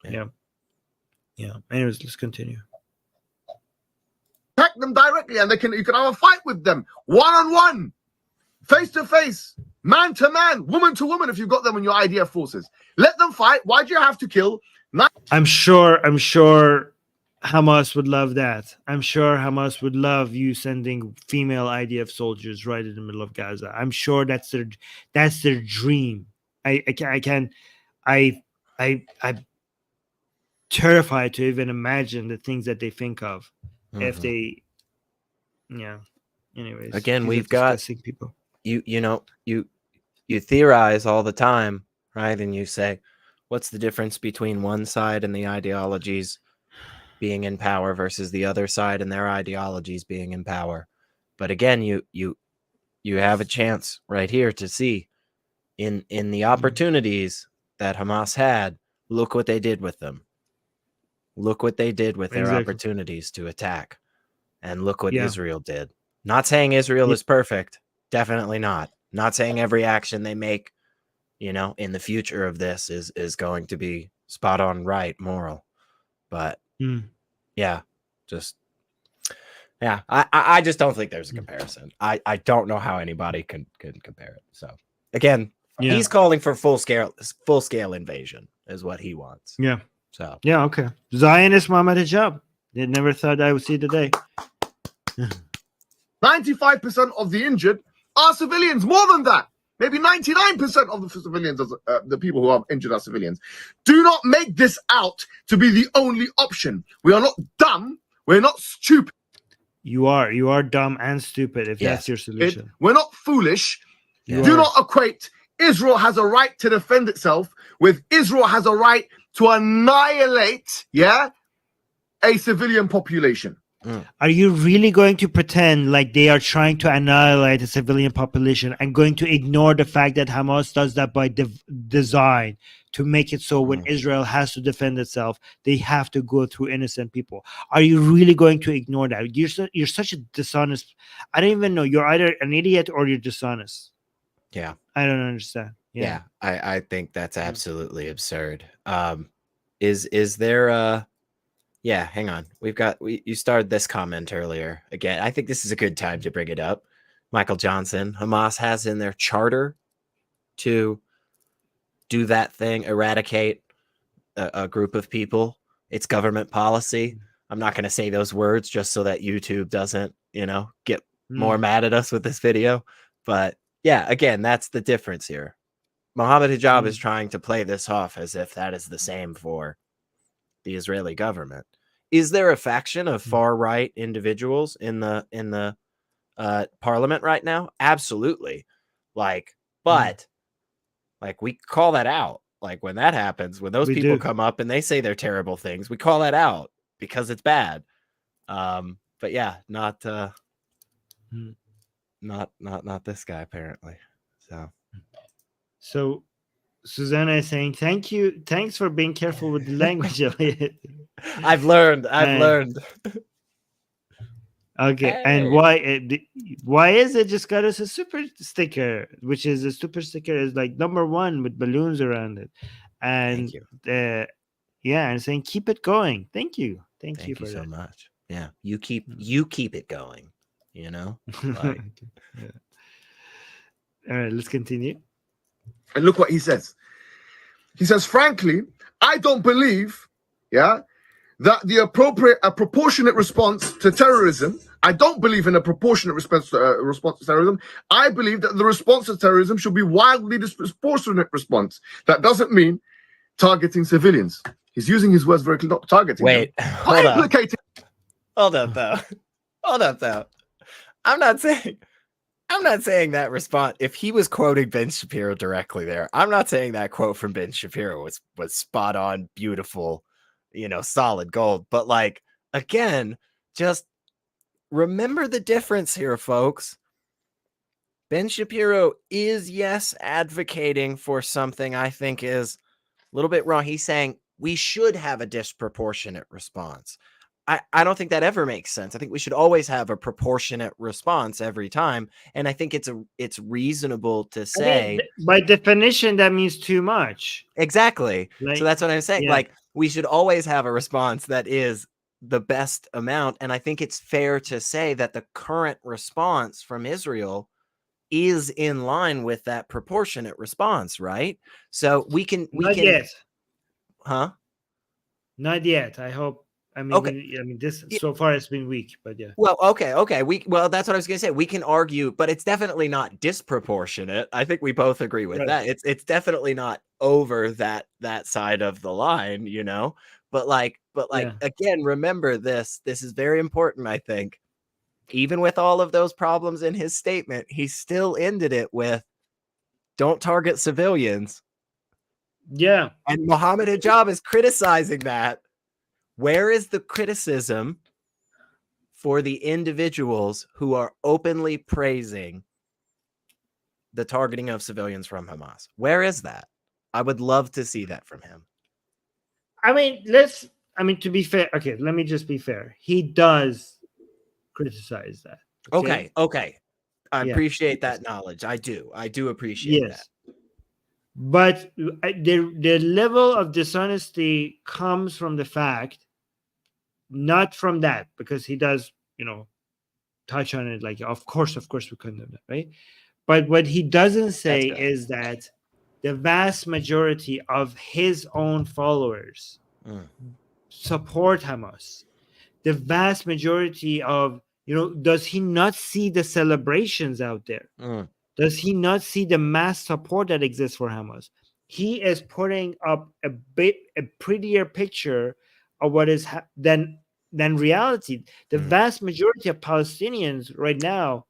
Yeah. Anyways, let's continue. Attack them directly, and you can have a fight with them, one-on-one, face-to-face, man-to-man, woman-to-woman, if you've got them in your IDF forces. Let them fight. Why do you have to kill? I'm sure Hamas would love that. I'm sure Hamas would love you sending female IDF soldiers right in the middle of Gaza. I'm sure that's their dream. I'm terrified to even imagine the things that they think of if they, anyways. Again, we've got people. You theorize all the time, right? And you say, what's the difference between one side and the ideologies being in power versus the other side and their ideologies being in power? But again, you have a chance right here to see in the opportunities that Hamas had. Look what they did with them. Look what they did with their opportunities to attack, and look what Israel did. Not saying Israel is perfect, definitely not. Not saying every action they make, in the future of this is going to be spot on, right, moral, but I just don't think there's a comparison. I don't know how anybody can compare it. So again, he's calling for full scale invasion is what he wants. Yeah. So okay. Zionist Mohammed Hijab. They never thought I would see the day. 95% of the injured are civilians. More than that, maybe 99% of the civilians, the people who are injured are civilians. Do not make this out to be the only option. We are not dumb. We're not stupid. You are dumb and stupid if that's your solution. We're not foolish. You Do are. not equate Israel has a right to defend itself with Israel has a right to annihilate, a civilian population. Are you really going to pretend like they are trying to annihilate a civilian population and going to ignore the fact that Hamas does that by design to make it so when Israel has to defend itself, they have to go through innocent people? Are you really going to ignore that? You're such a dishonest. I don't even know. You're either an idiot or you're dishonest. Yeah. I don't understand. Yeah, I think that's absolutely absurd. Is there hang on. You started this comment earlier. Again, I think this is a good time to bring it up. Michael Johnson, Hamas has in their charter to do that thing, eradicate a group of people. It's government policy. I'm not going to say those words just so that YouTube doesn't get more mad at us with this video. But yeah, again, that's the difference here. Mohammed Hijab is trying to play this off as if that is the same for the Israeli government. Is there a faction of far right individuals in the parliament right now? Absolutely. But we call that out. Like when that happens, when those people come up and they say they're terrible things, we call that out because it's bad. But yeah, not this guy apparently. So Susanna is saying, thanks for being careful with the language, Elliot. I've learned. Okay, Hey. and why is it just got us a super sticker, which is a super sticker is like #1 with balloons around it, and and saying keep it going. Thank you for so that. much. Yeah, you keep it going. Like, All right, let's continue. And look what he says. He says, frankly, I don't believe, that a proportionate response to terrorism. I don't believe in a proportionate response to terrorism. I believe that the response to terrorism should be wildly disproportionate response. That doesn't mean targeting civilians. He's using his words very clearly, not targeting. Wait, them. hold up. Implicating. Hold up, though. I'm not saying that response. If he was quoting Ben Shapiro directly there, I'm not saying that quote from Ben Shapiro was spot on, beautiful, solid gold. But again, just remember the difference here, folks. Ben Shapiro is, yes, advocating for something I think is a little bit wrong. He's saying we should have a disproportionate response. I don't think that ever makes sense. I think we should always have a proportionate response every time. And I think it's reasonable to say, by definition, that means too much. Exactly. So that's what I'm saying. Yeah. We should always have a response that is the best amount. And I think it's fair to say that the current response from Israel is in line with that proportionate response, right? So we can yet. Huh? Not yet. I hope. I mean, Okay. This so far it's been weak, but yeah. Well, okay. That's what I was going to say. We can argue, but it's definitely not disproportionate. I think we both agree with that. It's definitely not over that side of the line, But again, remember this. This is very important, I think. Even with all of those problems in his statement, he still ended it with don't target civilians. Yeah. And Mohammed Hijab is criticizing that. Where is the criticism for the individuals who are openly praising the targeting of civilians from Hamas? Where is that? I would love to see that from him. To be fair, okay, let me just be fair. He does criticize that. Okay. I appreciate that knowledge. I do appreciate that. But the level of dishonesty comes from the fact, not from that, because he does, touch on it. Like, of course, we condemn that, right? But what he doesn't say is that the vast majority of his own followers support Hamas. The vast majority of, does he not see the celebrations out there? Does he not see the mass support that exists for Hamas? He is putting up a prettier picture of what is than reality. The vast majority of Palestinians right now,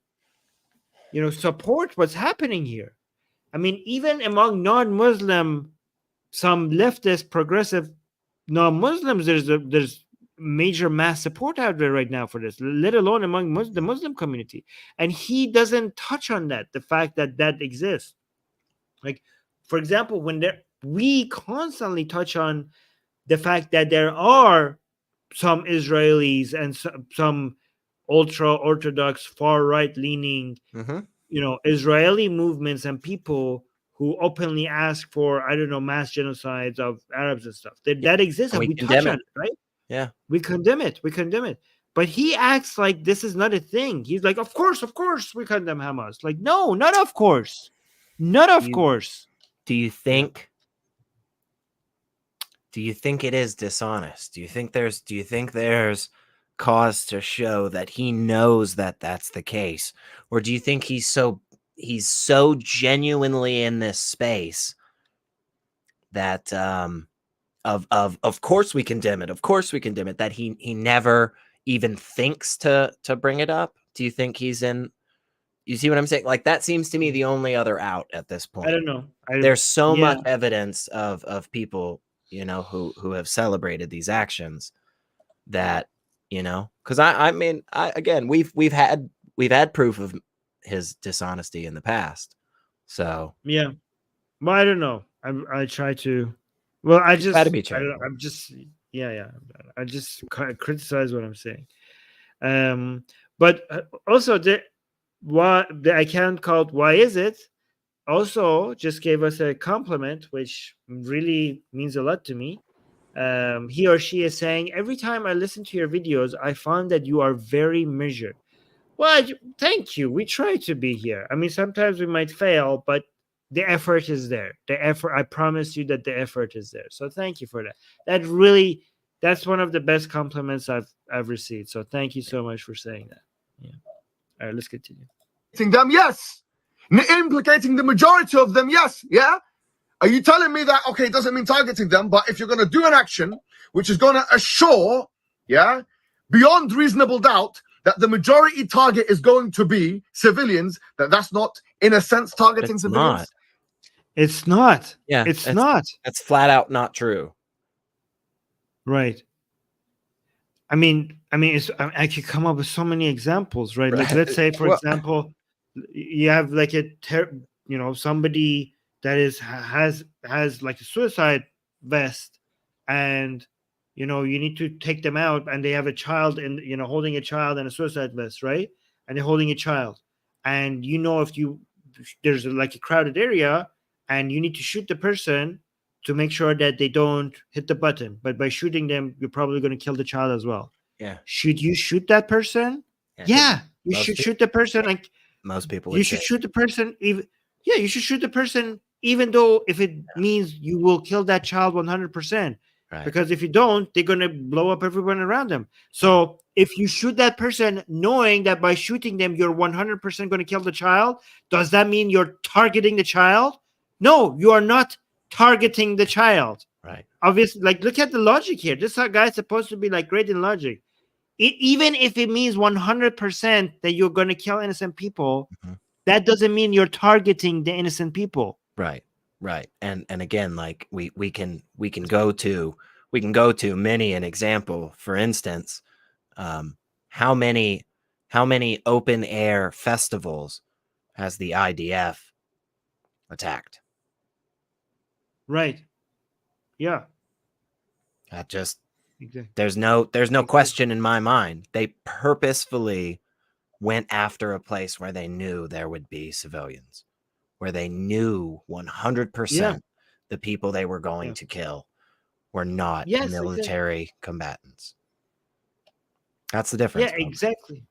support what's happening here. I mean, even among non-Muslim, some leftist, progressive non-Muslims, there's major mass support out there right now for this, let alone among the Muslim community. And he doesn't touch on that, the fact that exists. Like, for example, we constantly touch on the fact that there are some Israelis and some ultra-Orthodox, far-right leaning, Israeli movements and people who openly ask for, mass genocides of Arabs and stuff. That exists, and we touch on it, right? Yeah. We condemn it. But he acts like this is not a thing. He's like, of course, we condemn Hamas. Like, no, not of course. Not of course. Do you think it is dishonest? Do you think there's cause to show that he knows that that's the case, or do you think he's so genuinely in this space that of course we condemn it, that he never even thinks to bring it up? Do you think he's in? You see what I'm saying? Like, that seems to me the only other out at this point. I don't know. There's so yeah. much evidence of people, you know, who have celebrated these actions that, you know, because I mean, again, we've had proof of his dishonesty in the past. So Yeah. Well, I don't know. I try to. Well, I just. gotta be I don't, charitable. I'm just. Yeah. I just criticize what I'm saying. But also the account called "Why Is It" also just gave us a compliment, which really means a lot to me. He or she is saying, every time I listen to your videos, I found that you are very measured. Well, thank you. We try to be here. I mean, sometimes we might fail, but the effort is there. The effort, I promise you that the effort is there. So thank you for that. That's one of the best compliments I've received. So thank you so much for saying that. Yeah. All right, let's continue. Them, yes. Implicating the majority of them, yes. Yeah. Are you telling me that, okay, it doesn't mean targeting them, but if you're going to do an action which is going to assure, yeah, beyond reasonable doubt, that the majority target is going to be civilians, that's not, in a sense, targeting It's civilians? not. It's not. Yeah, it's not. That's flat out not true. Right. I mean, I could come up with so many examples, right? Like, Right. let's say, for Well- example, you have like somebody that has like a suicide vest, and you need to take them out, and they have a child and holding a child and a suicide vest, right? And they're holding a child, and if there's like a crowded area, and you need to shoot the person to make sure that they don't hit the button, but by shooting them, you're probably going to kill the child as well. Yeah. Should you shoot that person? Yeah, you should shoot the person. Like, most people you should shoot the person. You should shoot the person, even though if it means you will kill that child 100%. Right. Because if you don't, they're going to blow up everyone around them. So if you shoot that person knowing that by shooting them, you're 100% going to kill the child, does that mean you're targeting the child? No, you are not targeting the child. Right. Obviously, like, look at the logic here. This guy's supposed to be like great in logic. Even if it means 100% that you're going to kill innocent people, that doesn't mean you're targeting the innocent people. Right. And again, like we can go to many an example. For instance, how many open air festivals has the IDF attacked? Right. Yeah. That just Exactly. there's no question in my mind. They purposefully went after a place where they knew there would be civilians, where they knew 100% the people they were going to kill were not military combatants. That's the difference. Yeah, exactly.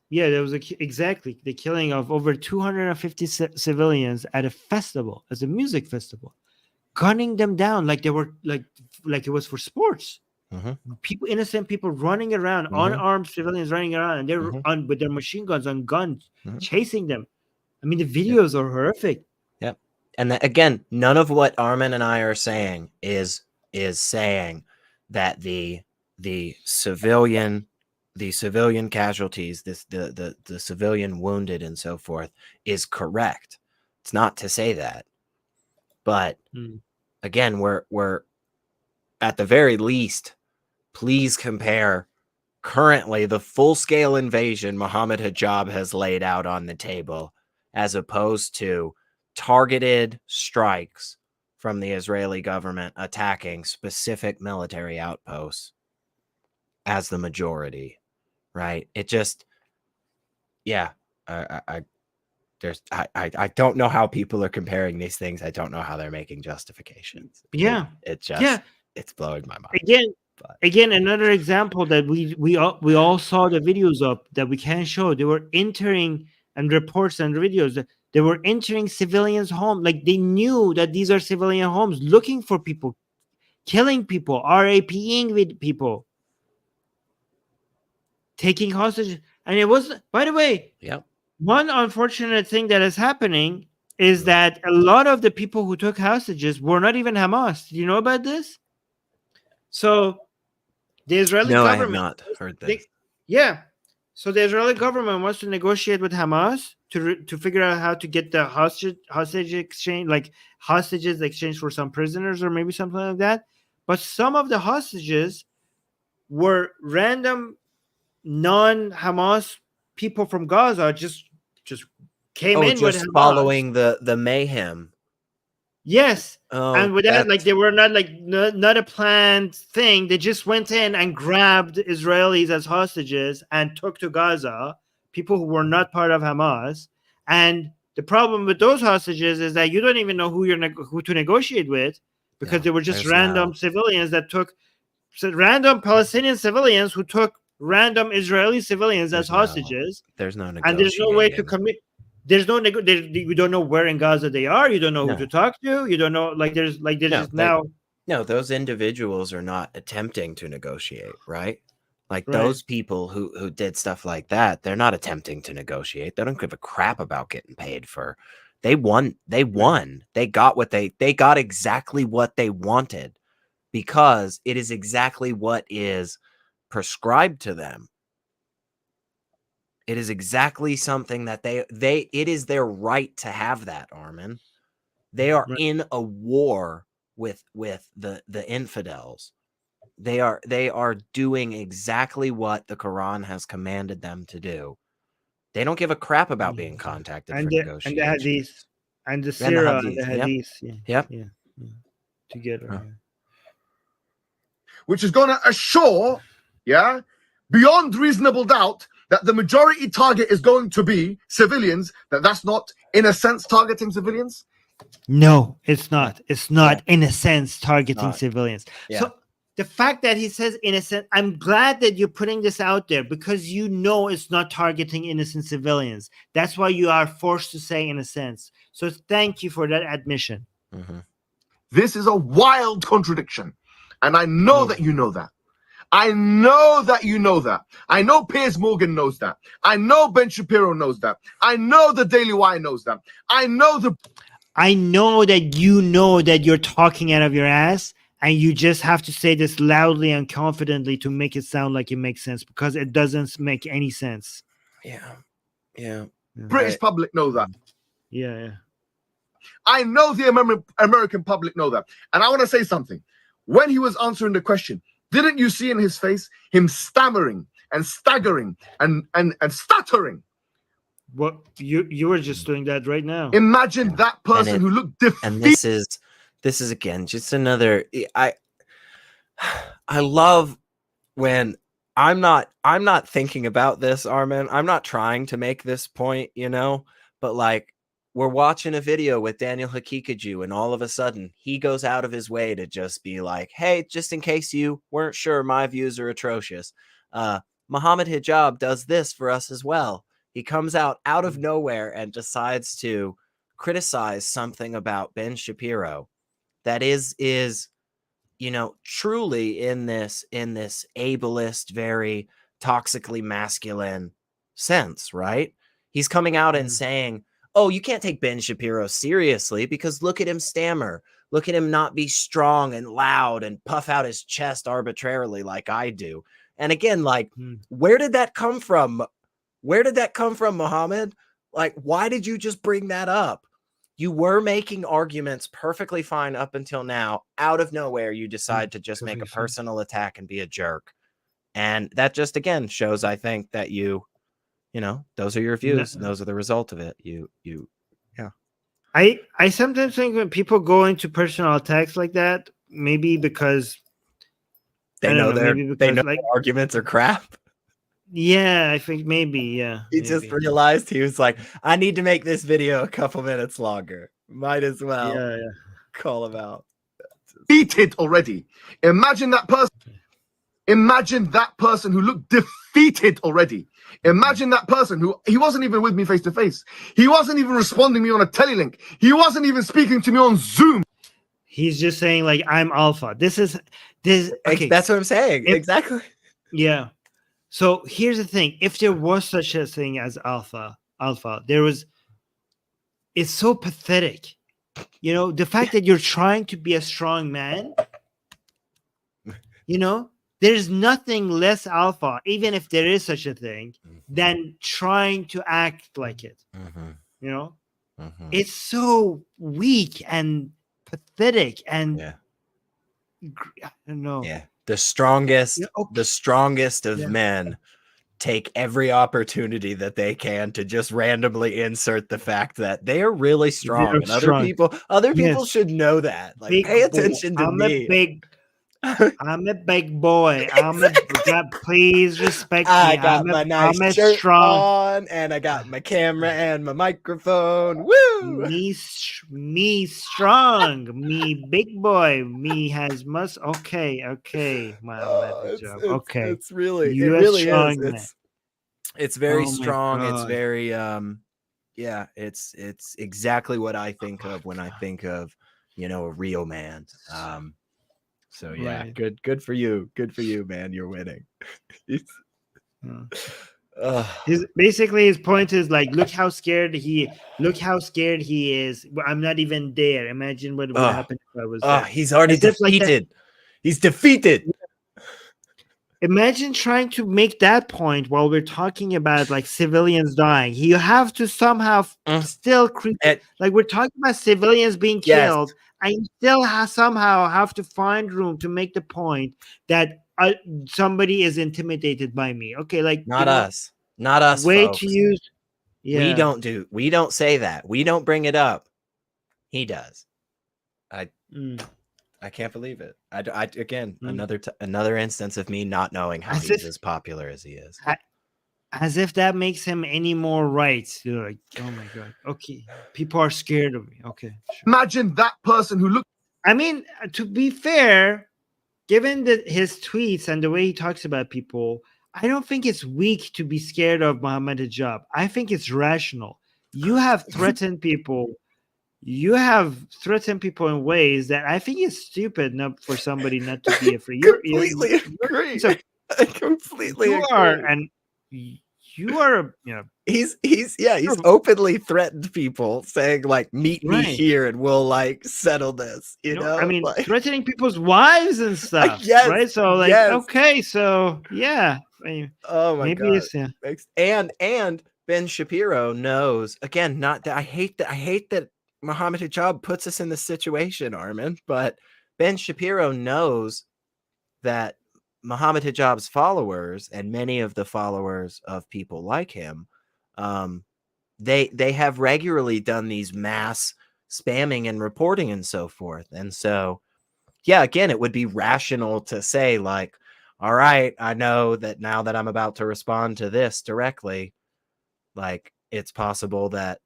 Yeah, there was exactly the killing of over 250 civilians at a festival, as a music festival, gunning them down like they were like it was for sports. People, innocent people running around, unarmed civilians running around, and they're with their machine guns on guns, chasing them. I mean, the videos are horrific. Yep. And again, none of what Armin and I are saying is saying that the civilian casualties, the civilian wounded and so forth is correct. It's not to say that. But again, we're at the very least, please compare currently the full-scale invasion Mohammed Hijab has laid out on the table as opposed to targeted strikes from the Israeli government attacking specific military outposts as the majority, right? It just, I don't know how people are comparing these things. I don't know how they're making justifications. It's blowing my mind. Again, another example that we all saw the videos of that we can't show. They were entering, and reports and videos that they were entering civilians' home. Like, they knew that these are civilian homes, looking for people, killing people, RAPing with people. taking hostages. And it was, by the way, Yep. one unfortunate thing that is happening is that a lot of the people who took hostages were not even Hamas. Do you know about this? So the Israeli No, I have government, not heard this. yeah. So the Israeli government wants to negotiate with Hamas to figure out how to get the hostage exchange, like hostages exchanged for some prisoners or maybe something like that. But some of the hostages were random non-Hamas people from Gaza just came in with just Hamas. following the mayhem. Yes. Oh, And with that, that's- like they were not like not a planned thing. They just went in and grabbed Israelis as hostages and took to Gaza people who were not part of Hamas. And the problem with those hostages is that you don't even know who who to negotiate with, because Yeah, they were just there's random no- civilians that took random Palestinian civilians who took random Israeli civilians as There's no hostages. There's no And there's no way to negotiating. commit. There's no you don't know where in Gaza they are. You don't know No. who to talk to. You don't know, like there's No, just they- now. No, those individuals are not attempting to negotiate, right? Like Right. those people who did stuff like that, they're not attempting to negotiate. They don't give a crap about getting paid for. They won. They won. They got what they got exactly what they wanted, because it is exactly what is prescribed to them. It is exactly something that it is their right to have that, Armin. They are Right. in a war with the infidels. They are doing exactly what the Quran has commanded them to do. They don't give a crap about being contacted for And negotiations. the hadith and the And the sirah and the hadith, yep. hadith. Yeah. Yep. Yeah. Together. Huh. Yeah. Which is going to assure, beyond reasonable doubt, that the majority target is going to be civilians, that's not, in a sense, targeting civilians? No, it's not. It's not, in a sense, targeting Not. civilians. Yeah. So the fact that he says innocent, I'm glad that you're putting this out there, because you know it's not targeting innocent civilians. That's why you are forced to say in a sense. So thank you for that admission. Mhm. This is a wild contradiction. And I know that you know that. I know that you know that. I know Piers Morgan knows that. I know Ben Shapiro knows that. I know the Daily Wire knows that. I know that you know that you're talking out of your ass, and you just have to say this loudly and confidently to make it sound like it makes sense, because it doesn't make any sense. Yeah. British public know that. Yeah. I know the American public know that. And I want to say something. When he was answering the question, didn't you see in his face him stammering and staggering and stuttering? What you were just doing that right now. Imagine that person And who looked defeated. And this is again just another. I love when I'm not thinking about this, Armin. I'm not trying to make this point, but like, we're watching a video with Daniel Hakikaju, and all of a sudden he goes out of his way to just be like, hey, just in case you weren't sure, my views are atrocious. Mohammed Hijab does this for us as well. He comes out of nowhere and decides to criticize something about Ben Shapiro that is truly in this ableist, very toxically masculine sense, right? He's coming out and saying, oh, you can't take Ben Shapiro seriously because look at him stammer. Look at him not be strong and loud and puff out his chest arbitrarily like I do. And again, like, where did that come from? Where did that come from, Mohammed? Like, why did you just bring that up? You were making arguments perfectly fine up until now. Out of nowhere, you decide to just make a personal attack and be a jerk. And that just, again, shows, I think, that those are your views. And those are the result of it. I sometimes think when people go into personal attacks like that, maybe because they know like arguments are crap. Yeah, I think maybe. He just realized, he was like, I need to make this video a couple minutes longer. Might as well call him out. Defeated already. Imagine that person. Imagine that person who looked defeated already. Imagine that person who, he wasn't even with me face to face. He wasn't even responding to me on a telelink. He wasn't even speaking to me on Zoom. He's just saying, like, I'm alpha. This. Okay. That's what I'm saying. Exactly. Yeah. So here's the thing: if there was such a thing as alpha, there was. It's so pathetic, you know. The fact that you're trying to be a strong man, you know, there's nothing less alpha, even if there is such a thing, than trying to act like it. You know, it's so weak and pathetic, and I don't know. Yeah, the strongest, Yeah, okay. the strongest of Yeah. men take every opportunity that they can to just randomly insert the fact that they are really strong, They're and other strong. people Yes. should know that. Like, Big pay boy. attention to me. I'm a big boy. Please respect me. I got my nice I'm a shirt strong. on, and I got my camera and my microphone. Woo! Me strong. Me big boy. Me has must. Okay. Mohammed Hijab. Okay. It's really, You it a really strong is. man. It's very Oh my strong. It's God. very yeah, it's exactly what I think of when I think of, you know, a real man. So yeah, Right. good for you. Good for you, man. You're winning. Basically his point is like, look how scared he is. I'm not even there. Imagine what would happen if I was there. He's already As if like that- defeated. He's defeated. Imagine trying to make that point while we're talking about like civilians dying. You have to somehow still like we're talking about civilians being killed, and you still somehow have to find room to make the point that somebody is intimidated by me. Okay, like Not us, way folks. to use. Yeah. We don't say that. We don't bring it up. He does. I can't believe it. Again, another instance of me not knowing how he's as popular as he is. As if that makes him any more right. You're like, oh my God. Okay. People are scared of me. Okay. Sure. Imagine that person who looked. I mean, to be fair, given his tweets and the way he talks about people, I don't think it's weak to be scared of Mohammed Hijab. I think it's rational. You have threatened people. You have threatened people in ways that I think is stupid not for somebody not to be afraid. Completely agree. I completely agree. And you are, you know, he's openly threatened people, saying like, meet me here and we'll like settle this. You know, I mean, like, threatening people's wives and stuff. Right. So like, okay, so yeah. I mean, oh my maybe God. And Ben Shapiro knows, again, not that I hate that Mohammed Hijab puts us in this situation, Armin, but Ben Shapiro knows that Mohammed Hijab's followers, and many of the followers of people like him, they have regularly done these mass spamming and reporting and so forth. And so, yeah, again, it would be rational to say like, all right, I know that now that I'm about to respond to this directly, like it's possible that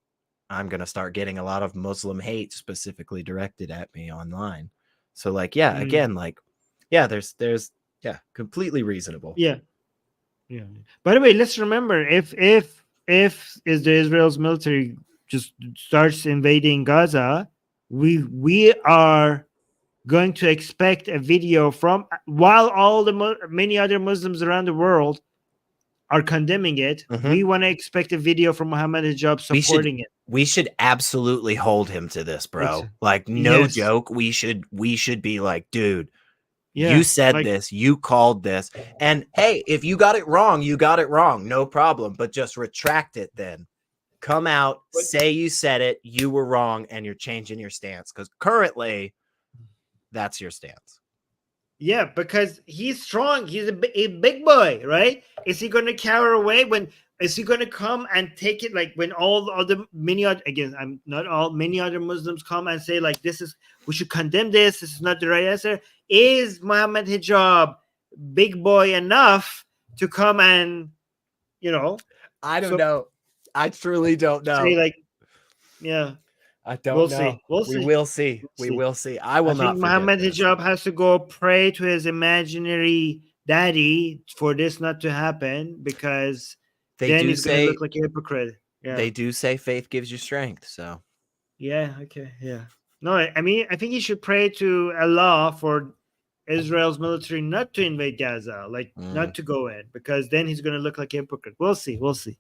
I'm going to start getting a lot of Muslim hate specifically directed at me online. So like, yeah, again, like, yeah, there's completely reasonable. Yeah. By the way, let's remember, if the Israel's military just starts invading Gaza, we are going to expect a video from, while all the many other Muslims around the world are condemning it, we want to expect a video from Mohammed Hijab supporting it. We should absolutely hold him to this, bro. Like, no joke. We should be like, dude, you said this, you called this, and hey, if you got it wrong, you got it wrong, no problem, but just retract it then. Come out, say you said it, you were wrong, and you're changing your stance, because currently that's your stance. Yeah, because he's strong. He's a big boy, right? Is he going to cower away? Is he going to come and take it? Like when all the other many other Muslims come and say like, we should condemn this. This is not the right answer. Is Mohammed Hijab big boy enough to come and, you know? I don't know. I truly don't know. Say like, yeah. I don't know. We will see. I think Mohammed Hijab has to go pray to his imaginary daddy for this not to happen, because then he's going to look like a hypocrite. Yeah. They do say faith gives you strength. So yeah, okay, yeah. No, I mean, I think he should pray to Allah for Israel's military not to invade Gaza, like not to go in, because then he's going to look like a hypocrite. We'll see. We'll see.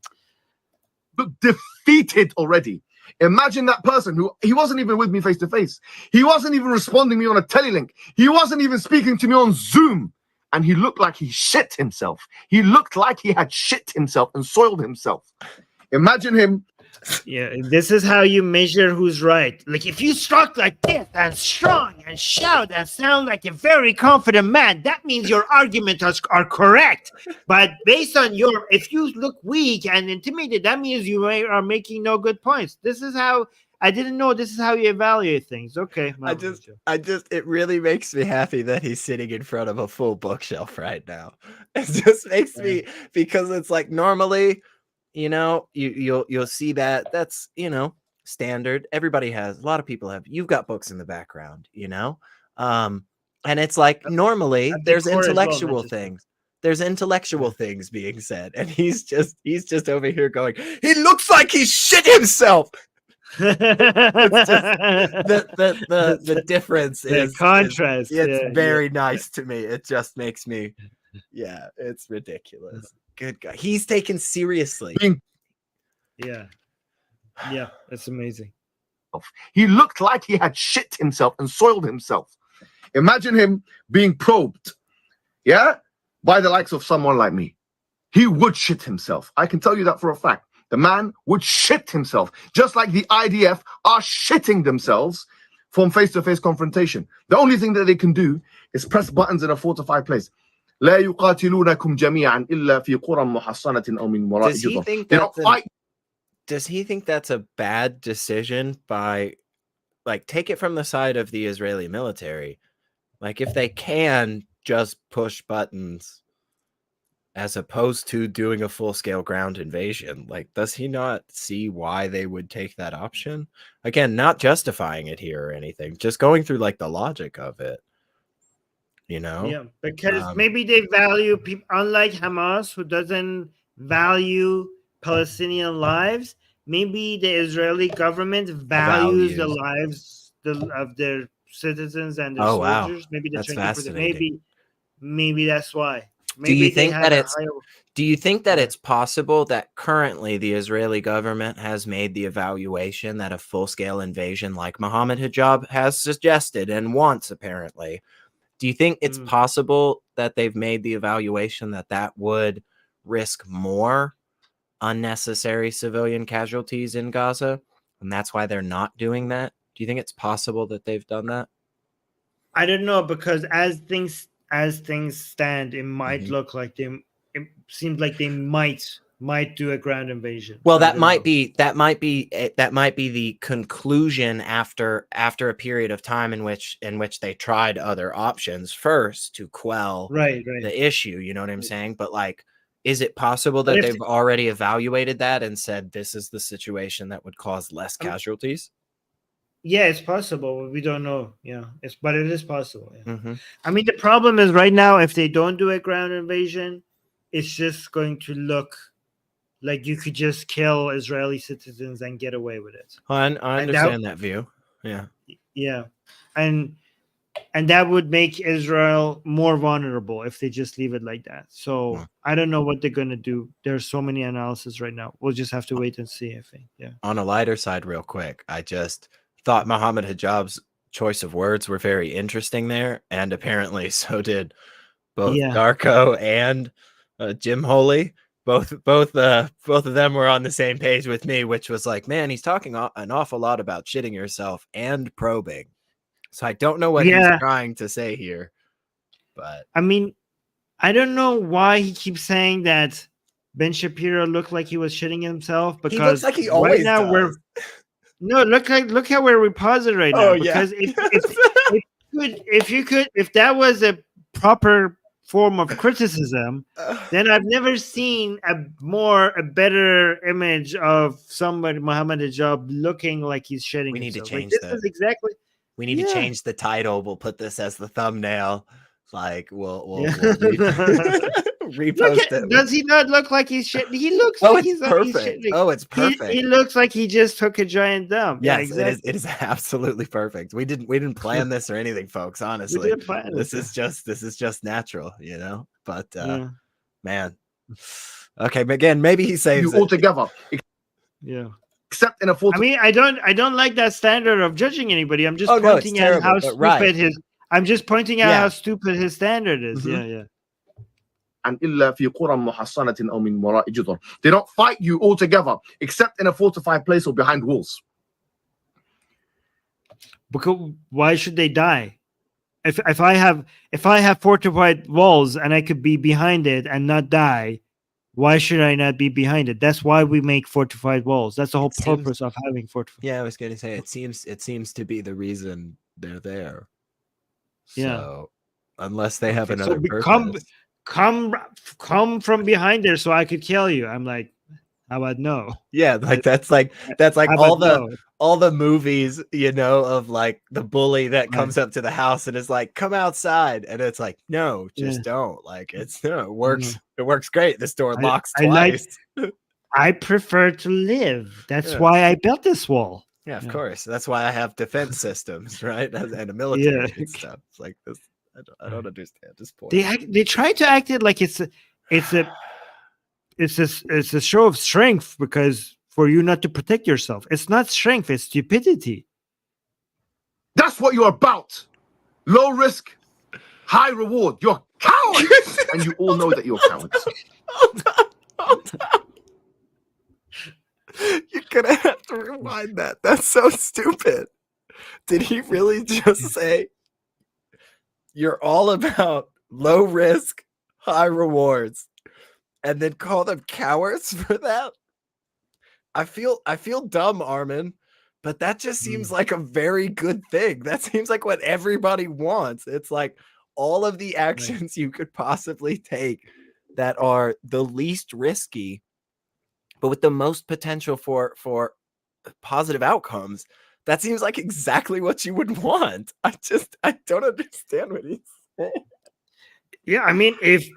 Look defeated already. Imagine that person who he wasn't even with me face to face. He wasn't even responding to me on a telelink. He wasn't even speaking to me on Zoom. And he looked like he shit himself. He looked like he had shit himself and soiled himself. Imagine him. Yeah, this is how you measure who's right. Like if you talk like this and strong and shout and sound like a very confident man, that means your arguments are correct. But based on if you look weak and intimidated, that means you are making no good points. This is how I didn't know this is how you evaluate things. Okay, it really makes me happy that he's sitting in front of a full bookshelf right now. It just makes me, because it's like normally, you know, you'll see that's, you know, standard. Everybody has, a lot of people have, you've got books in the background, you know, and it's like normally there's intellectual things. There's intellectual things being said, and he's just over here going, he looks like he shit himself. It's just, the difference is the contrast. It's very nice to me. It just makes me, it's ridiculous. Good guy. He's taken seriously. Yeah, that's amazing. He looked like he had shit himself and soiled himself. Imagine him being probed, by the likes of someone like me. He would shit himself. I can tell you that for a fact. The man would shit himself, just like the IDF are shitting themselves from face-to-face confrontation. The only thing that they can do is press buttons in a fortified place. لا يقاتلونكم جميعا إلا في قرى محصنة أو من وراء جدر. Does he think that's a bad decision by, like, take it from the side of the Israeli military? Like, if they can just push buttons as opposed to doing a full-scale ground invasion, like, does he not see why they would take that option? Again, not justifying it here or anything, just going through, like, the logic of it. You know? Yeah, because maybe they value people, unlike Hamas, who doesn't value Palestinian lives. Maybe the Israeli government values the lives of their citizens and their soldiers. Wow. Maybe they're trying to maybe that's why. Maybe do you think that it's possible that currently the Israeli government has made the evaluation that a full-scale invasion like Mohammed Hijab has suggested and wants, apparently? Do you think it's possible that they've made the evaluation that would risk more unnecessary civilian casualties in Gaza, and that's why they're not doing that? Do you think it's possible that they've done that? I don't know, because as things stand, it might look like it seems like they might do a ground invasion. Well, that might be the conclusion after a period of time in which they tried other options first to quell the issue. You know what I'm saying? But like, is it possible that they've already evaluated that and said this is the situation that would cause less casualties? Yeah, it's possible. We don't know. Yeah, but it is possible. Yeah. I mean, the problem is right now, if they don't do a ground invasion, it's just going to look like you could just kill Israeli citizens and get away with it. I understand that view. Yeah. Yeah. And that would make Israel more vulnerable if they just leave it like that. So I don't know what they're going to do. There's so many analysis right now. We'll just have to wait and see, I think. Yeah. On a lighter side, real quick, I just thought Mohammed Hijab's choice of words were very interesting there. And apparently so did both Darko and Jim Holy. Both of them were on the same page with me, which was like, man, he's talking an awful lot about shitting yourself and probing. So I don't know what he's trying to say here, but I mean, I don't know why he keeps saying that Ben Shapiro looked like he was shitting himself, because he looks like he always now does. Look how we're reposited right now. Because if that was a proper form of criticism, then I've never seen a better image of somebody, Mohammed Hijab, looking like he's shitting. We need himself. to change We need to change the title. We'll put this as the thumbnail. Like we'll Repost it. Does he not look like he's shit? He looks Oh, like it's he's perfect. shitting. Oh, it's perfect. He looks like he just took a giant dump. Yes, Yeah, exactly. it is absolutely perfect. We didn't plan this or anything, folks. We Honestly, didn't plan this it. is just natural, you know. But Yeah. man, okay, but again, maybe he saves You it. altogether, Yeah. except in a 40. I mean, I don't like that standard of judging anybody. I'm just Oh, no, it's pointing out how terrible, but stupid right. his. I'm just pointing out Yeah. how stupid his standard is. Mhm. Yeah, yeah. And إلا في قرى محصنة أو من وراء جدر. They don't fight you altogether, except in a fortified place or behind walls. Because why should they die? If I have fortified walls and I could be behind it and not die, why should I not be behind it? That's why we make fortified walls. That's the whole It seems- purpose of having fortified. Yeah, I was going to say it seems to be the reason they're there. Yeah. So unless they have Okay, so another become- purpose. Come from behind there so I could kill you. I'm like, how about no? Yeah, like that's like How all about the no? all the movies, you know, of like the bully that Right. comes up to the house and is like, come outside. And it's like, no, just don't. Like it's no, it works. It works great. This door I- locks I like- twice. I prefer to live. That's Yeah. why I built this wall. Yeah, of Yeah. course. That's why I have defense systems, right? And a military Yeah. and stuff. It's like this. I don't understand this point. They try to act it like it's a show of strength because for you not to protect yourself. It's not strength, it's stupidity. That's what you're about. Low risk, high reward. You're cowards, and you all know that you're cowards. Hold on. You're gonna have to rewind that. That's so stupid. Did he really just say you're all about low risk, high rewards, and then call them cowards for that? I feel dumb, Armin, but that just seems like a very good thing. That seems like what everybody wants. It's like all of the actions you could possibly take that are the least risky, but with the most potential for positive outcomes. That seems like exactly what you would want. I don't understand what he's saying. Yeah, I mean, if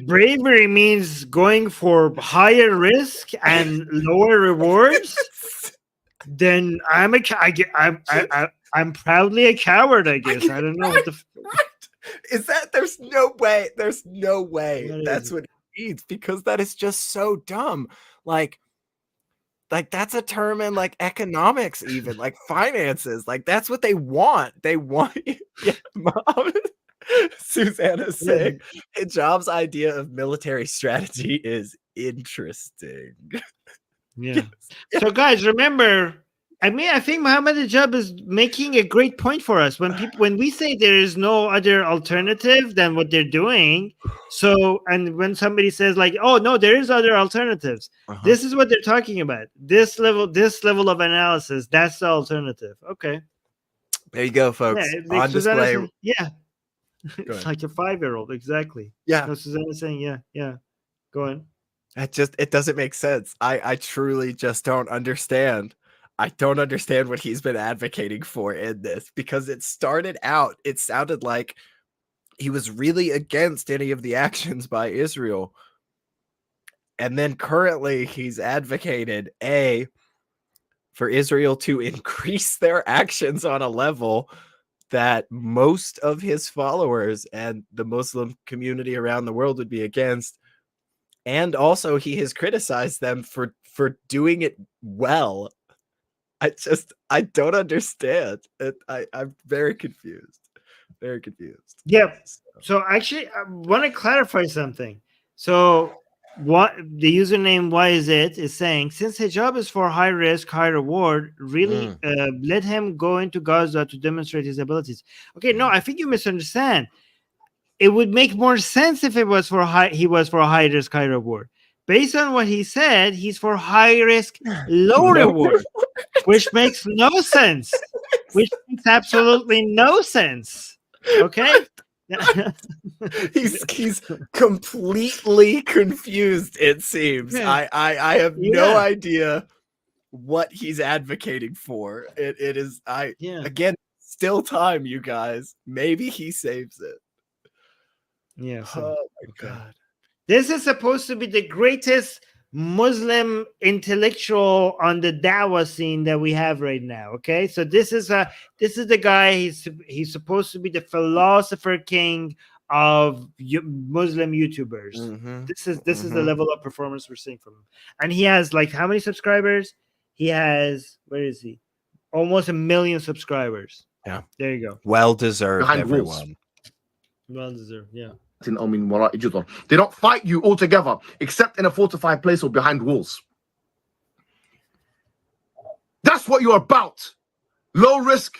bravery means going for higher risk and lower rewards, then I'm proudly a coward. I guess I don't know what the. Is that there's no way That that's is- what he means, because that is just so dumb. Like that's a term in like economics, even like finances. Like that's what they want. They want yeah, Mohammed. Susanna's saying Hijab's idea of military strategy is interesting. Yeah. So guys, remember, I think Mohammed Hijab is making a great point for us when we say there is no other alternative than what they're doing. So, and when somebody says like, "Oh no, there is other alternatives," this is what they're talking about. This level of analysis, that's the alternative. Okay. There you go, folks. Yeah, like On Susanna display. said, yeah. It's ahead. like a 5-year-old, exactly. Yeah. No, Susanna's saying, yeah. Go on. It doesn't make sense. I truly just don't understand. I don't understand what he's been advocating for in this, because it started out, it sounded like he was really against any of the actions by Israel. And then currently he's advocated for Israel to increase their actions on a level that most of his followers and the Muslim community around the world would be against. And also he has criticized them for doing it well. I don't understand. I'm very confused. Very confused. Yeah. So actually, I want to clarify something. So what the username why is it is saying, since hijab is for high risk, high reward, really let him go into Gaza to demonstrate his abilities. Okay, no, I think you misunderstand. It would make more sense if it was for he was for high risk, high reward. Based on what he said, he's for high risk, low reward, which makes no sense. Which makes absolutely no sense. Okay. he's completely confused, it seems. Yeah. I have no Yeah. idea what he's advocating for. It is again, still time, you guys. Maybe he saves it. Yeah. So, Oh my okay. god. This is supposed to be the greatest Muslim intellectual on the Dawah scene that we have right now. Okay, so this is the guy. He's supposed to be the philosopher king of Muslim YouTubers. This is the level of performance we're seeing from him. And he has like how many subscribers? He has, where is he? Almost 1 million subscribers. Yeah, there you go. Well deserved, Behind everyone. walls. Well deserved. Yeah. They don't fight you altogether, except in a fortified place or behind walls. That's what you're about. Low risk,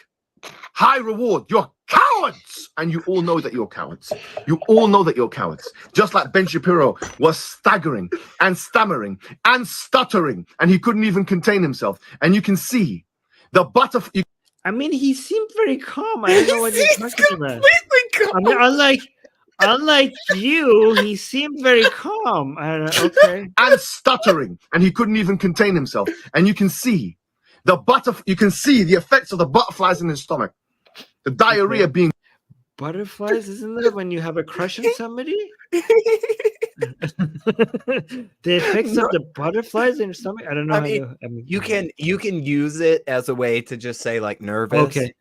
high reward. You're cowards, and you all know that you're cowards. You all know that you're cowards. Just like Ben Shapiro was staggering and stammering and stuttering, and he couldn't even contain himself. And you can see the butterfly. I mean, he seemed very calm. I don't know what you're talking about. I mean, unlike you, he seemed very calm. Okay. And stuttering, and he couldn't even contain himself. And you can see you can see the effects of the butterflies in his stomach. The diarrhea being butterflies, isn't that when you have a crush on somebody? The effects of the butterflies in your stomach. I don't know. I mean, you can use it as a way to just say like nervous. Okay.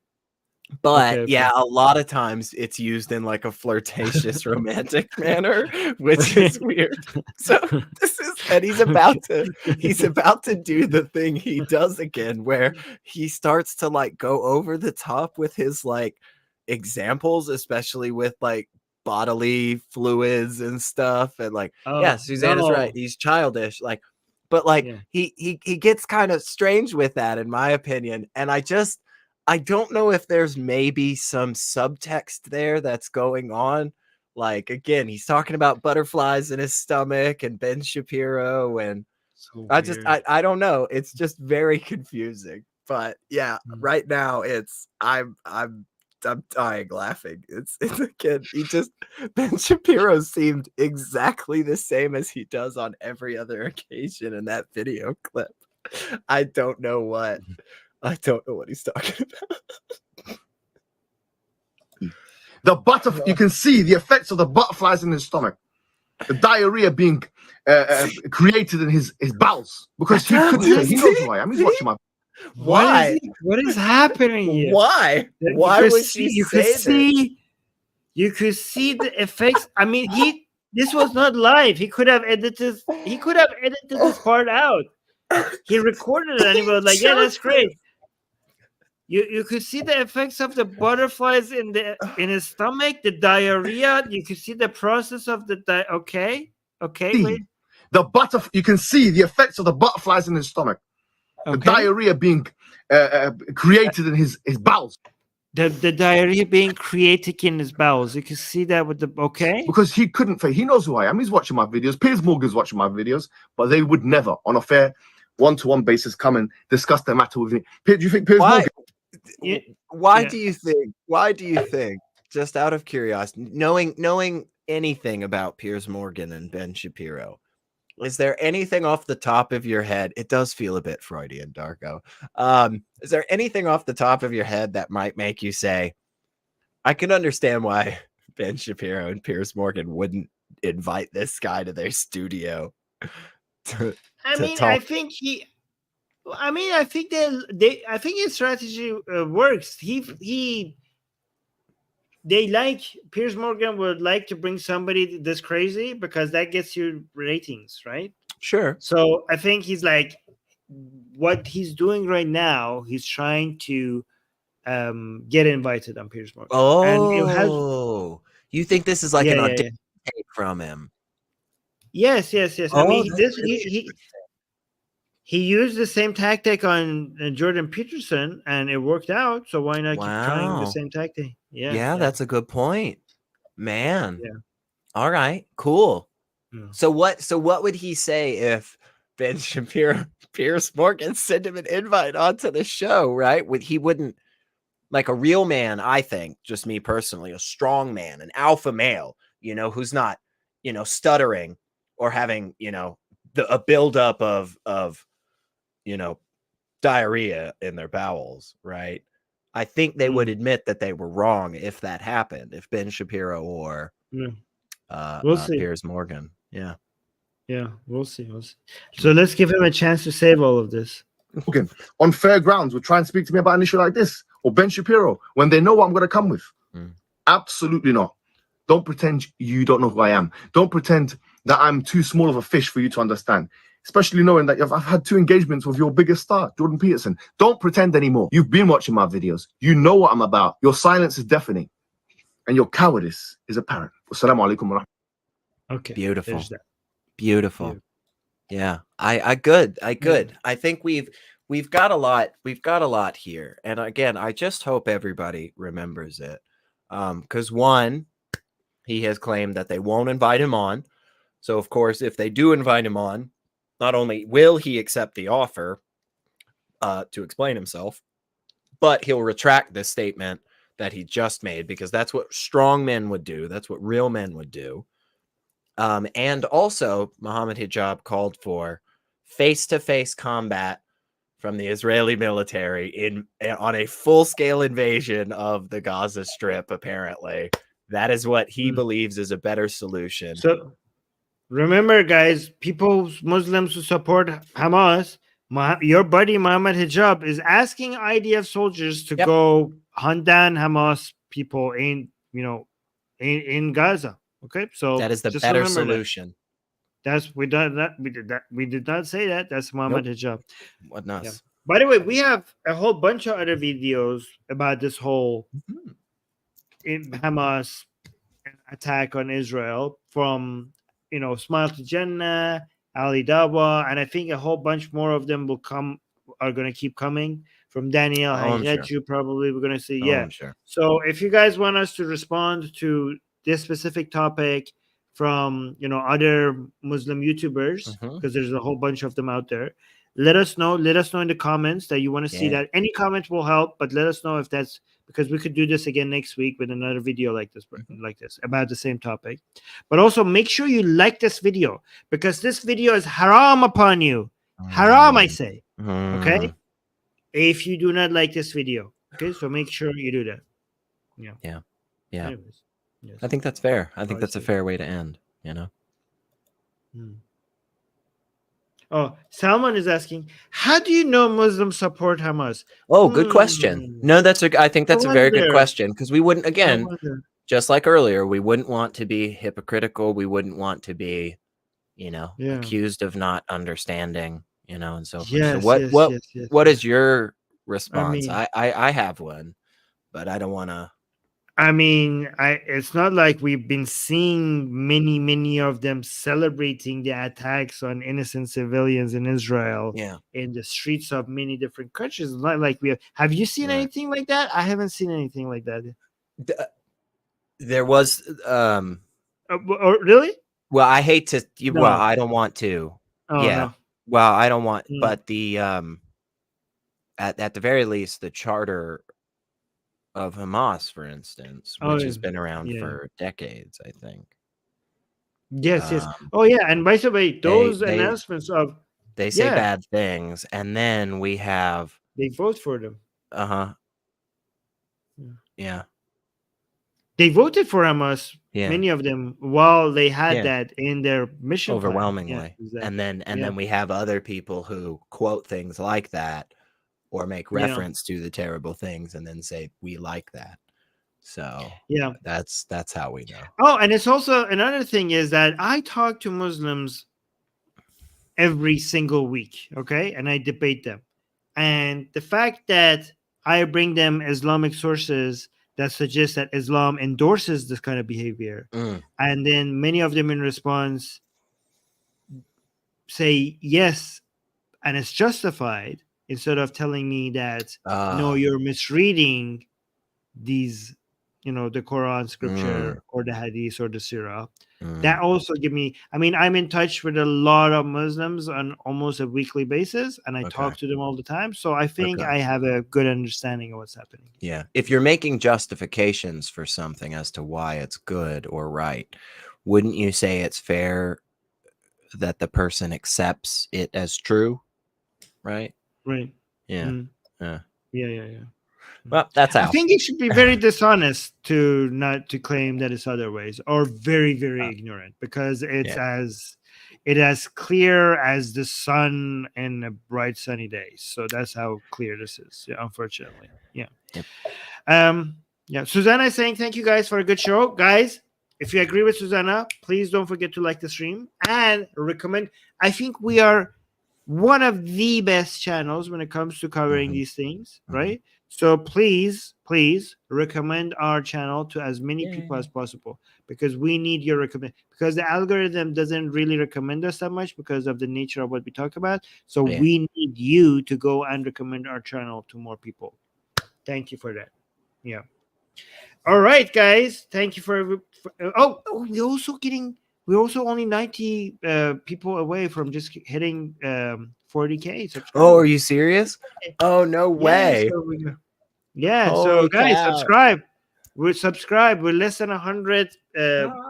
But yeah, a lot of times it's used in like a flirtatious romantic manner, which is weird. So and he's about to do the thing he does again, where he starts to like go over the top with his like examples, especially with like bodily fluids and stuff. And like, yeah, Susanna's right. He's childish. Like, but like he gets kind of strange with that, in my opinion. And I don't know if there's maybe some subtext there that's going on. Like, again, he's talking about butterflies in his stomach and Ben Shapiro. And I don't know. It's just very confusing. But yeah, right now I'm dying laughing. It's again, Ben Shapiro seemed exactly the same as he does on every other occasion in that video clip. I don't know what he's talking about. You can see the effects of the butterflies in his stomach. The diarrhea being created in his bowels. Because he knows who I am. He's watching my. Why? What is happening here? Why? Why would you could see the effects. I mean, this was not live. He could have edited this part out. He recorded it and he was like, yeah, that's great. You could see the effects of the butterflies in his stomach, the diarrhea. You could see the process of the okay, wait. You can see the effects of the butterflies in his stomach. The diarrhea being created in his bowels. The diarrhea being created in his bowels. You can see that with the because he couldn't. He knows who I am. He's watching my videos. Piers Morgan's watching my videos, but they would never, on a fair one-to-one basis, come and discuss the matter with me. Do you think Piers Morgan? Why do you think? Just out of curiosity, knowing anything about Piers Morgan and Ben Shapiro, is there anything off the top of your head? It does feel a bit Freudian, Darko. Is there anything off the top of your head that might make you say, I can understand why Ben Shapiro and Piers Morgan wouldn't invite this guy to their studio to talk? I think his strategy works. Piers Morgan would like to bring somebody this crazy because that gets you ratings, right? Sure. So I think he's like, what he's doing right now, he's trying to get invited on Piers Morgan. Oh, you think this is like an audition take from him? Yes. I mean, he used the same tactic on Jordan Peterson, and it worked out. So why not keep trying the same tactic? Yeah, that's a good point, man. Yeah. All right, cool. Yeah. So what would he say if Ben Shapiro, Piers Morgan sent him an invite onto the show? Right? He wouldn't, like a real man. I think, just me personally, a strong man, an alpha male, who's not, stuttering or having, a buildup of diarrhea in their bowels, right? I think they would admit that they were wrong if that happened, if Ben Shapiro or we'll see. Piers Morgan. Yeah. Yeah, we'll see. We'll see. So let's give him a chance to save all of this. Morgan on fair grounds would try and speak to me about an issue like this, or Ben Shapiro, when they know what I'm going to come with. Absolutely not. Don't pretend you don't know who I am. Don't pretend that I'm too small of a fish for you to understand, especially knowing that I've had 2 engagements with your biggest star, Jordan Peterson. Don't pretend anymore. You've been watching my videos. You know what I'm about. Your silence is deafening, and your cowardice is apparent. Assalamu alaikum wa rahmatullahi. Okay. Beautiful. There's that. Beautiful. Yeah. I good. I think we've got a lot here. And again, I just hope everybody remembers it. Because one, he has claimed that they won't invite him on. So of course, if they do invite him on, not only will he accept the offer to explain himself, but he'll retract this statement that he just made, because that's what strong men would do. That's what real men would do. And also, Mohammed Hijab called for face-to-face combat from the Israeli military on a full-scale invasion of the Gaza Strip, apparently. That is what he believes is a better solution. So remember, guys, Muslims who support Hamas, your buddy Mohammed Hijab is asking IDF soldiers to go hunt down Hamas people in Gaza. Okay, so that is the better solution. We did not say that. That's Mohammed Hijab. What nuts? Yeah. By the way, we have a whole bunch of other videos about this whole Hamas attack on Israel, from Smile to Jannah, Ali Dawa, and I think a whole bunch more of them are going to keep coming from Daniel Hajju. Probably we're going to see. I'm sure. So if you guys want us to respond to this specific topic from other Muslim YouTubers, because there's a whole bunch of them out there, let us know in the comments that you want to see that. Any comment will help, but let us know if that's, because we could do this again next week with another video like this about the same topic. But also make sure you like this video, because this video is haram upon you. Haram, I say. Okay, if you do not like this video, okay, so make sure you do that. Yeah. Anyways. Yes. I think that's fair. I think that's a fair way to end, Oh, Salman is asking, how do you know Muslims support Hamas? Oh, good question. No, I think that's a very good question, because we wouldn't, again, just like earlier, we wouldn't want to be hypocritical. We wouldn't want to be, accused of not understanding, and so forth. So what is your response? I have one, but I don't want to. It's not like we've been seeing many of them celebrating the attacks on innocent civilians in Israel in the streets of many different countries. It's not like have you seen anything like that? I haven't seen anything like that. There was really? Well, I hate to well, I don't want to. No. Well, I don't want, but the at the very least, the charter of Hamas, for instance, which has been around for decades, I think. Yes. Oh yeah, and by the way, those announcements of they say bad things, and then we have they vote for them. Yeah. They voted for Hamas. Many of them, while they had that in their mission overwhelmingly. Exactly. And then we have other people who quote things like that, or make reference to the terrible things, and then say we like that. So that's how we know. Oh, and it's also another thing is that I talk to Muslims every single week, okay, and I debate them, and the fact that I bring them Islamic sources that suggest that Islam endorses this kind of behavior, and then many of them in response say yes, and it's justified, instead of telling me that no, you're misreading these, the Quran scripture or the Hadith or the Sirah. That also give me. I'm in touch with a lot of Muslims on almost a weekly basis, and I talk to them all the time. So I think I have a good understanding of what's happening. Yeah, if you're making justifications for something as to why it's good or right, wouldn't you say it's fair that the person accepts it as true, right? Right. Yeah. Yeah. Well, that's I how. think it should be very dishonest to not to claim that it's other ways, or very, very ignorant, because it's as clear as the sun in a bright sunny day. So that's how clear this is. Yeah, unfortunately. Yeah. Yep. Yeah. Susanna is saying thank you guys for a good show, guys. If you agree with Susanna, please don't forget to like the stream and recommend. I think we are one of the best channels when it comes to covering these things, right? So please recommend our channel to as many people as possible, because we need your recommend, because the algorithm doesn't really recommend us that much because of the nature of what we talk about. So we need you to go and recommend our channel to more people. Thank you for that. Yeah. All right, guys. Thank you for we're also only 90 people away from just hitting 40K subscribers. Oh, are you serious? Oh, no way. So guys, subscribe. We're less than 100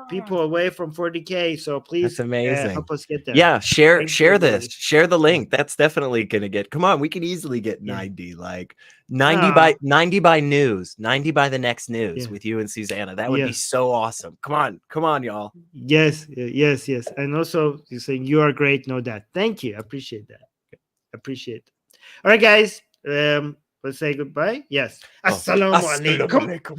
people away from 40K. So please, that's amazing. Help us get there. Yeah, share this. Share the link. That's definitely gonna get. Come on, we can easily get 90. Like 90 by news. 90 by the next news with you and Susanna. That would be so awesome. Come on, y'all. Yes. And also, you're saying you are great. Know that. Thank you. I appreciate that. Appreciate it. All right, guys. Let's say goodbye. Yes. Assalamu alaikum.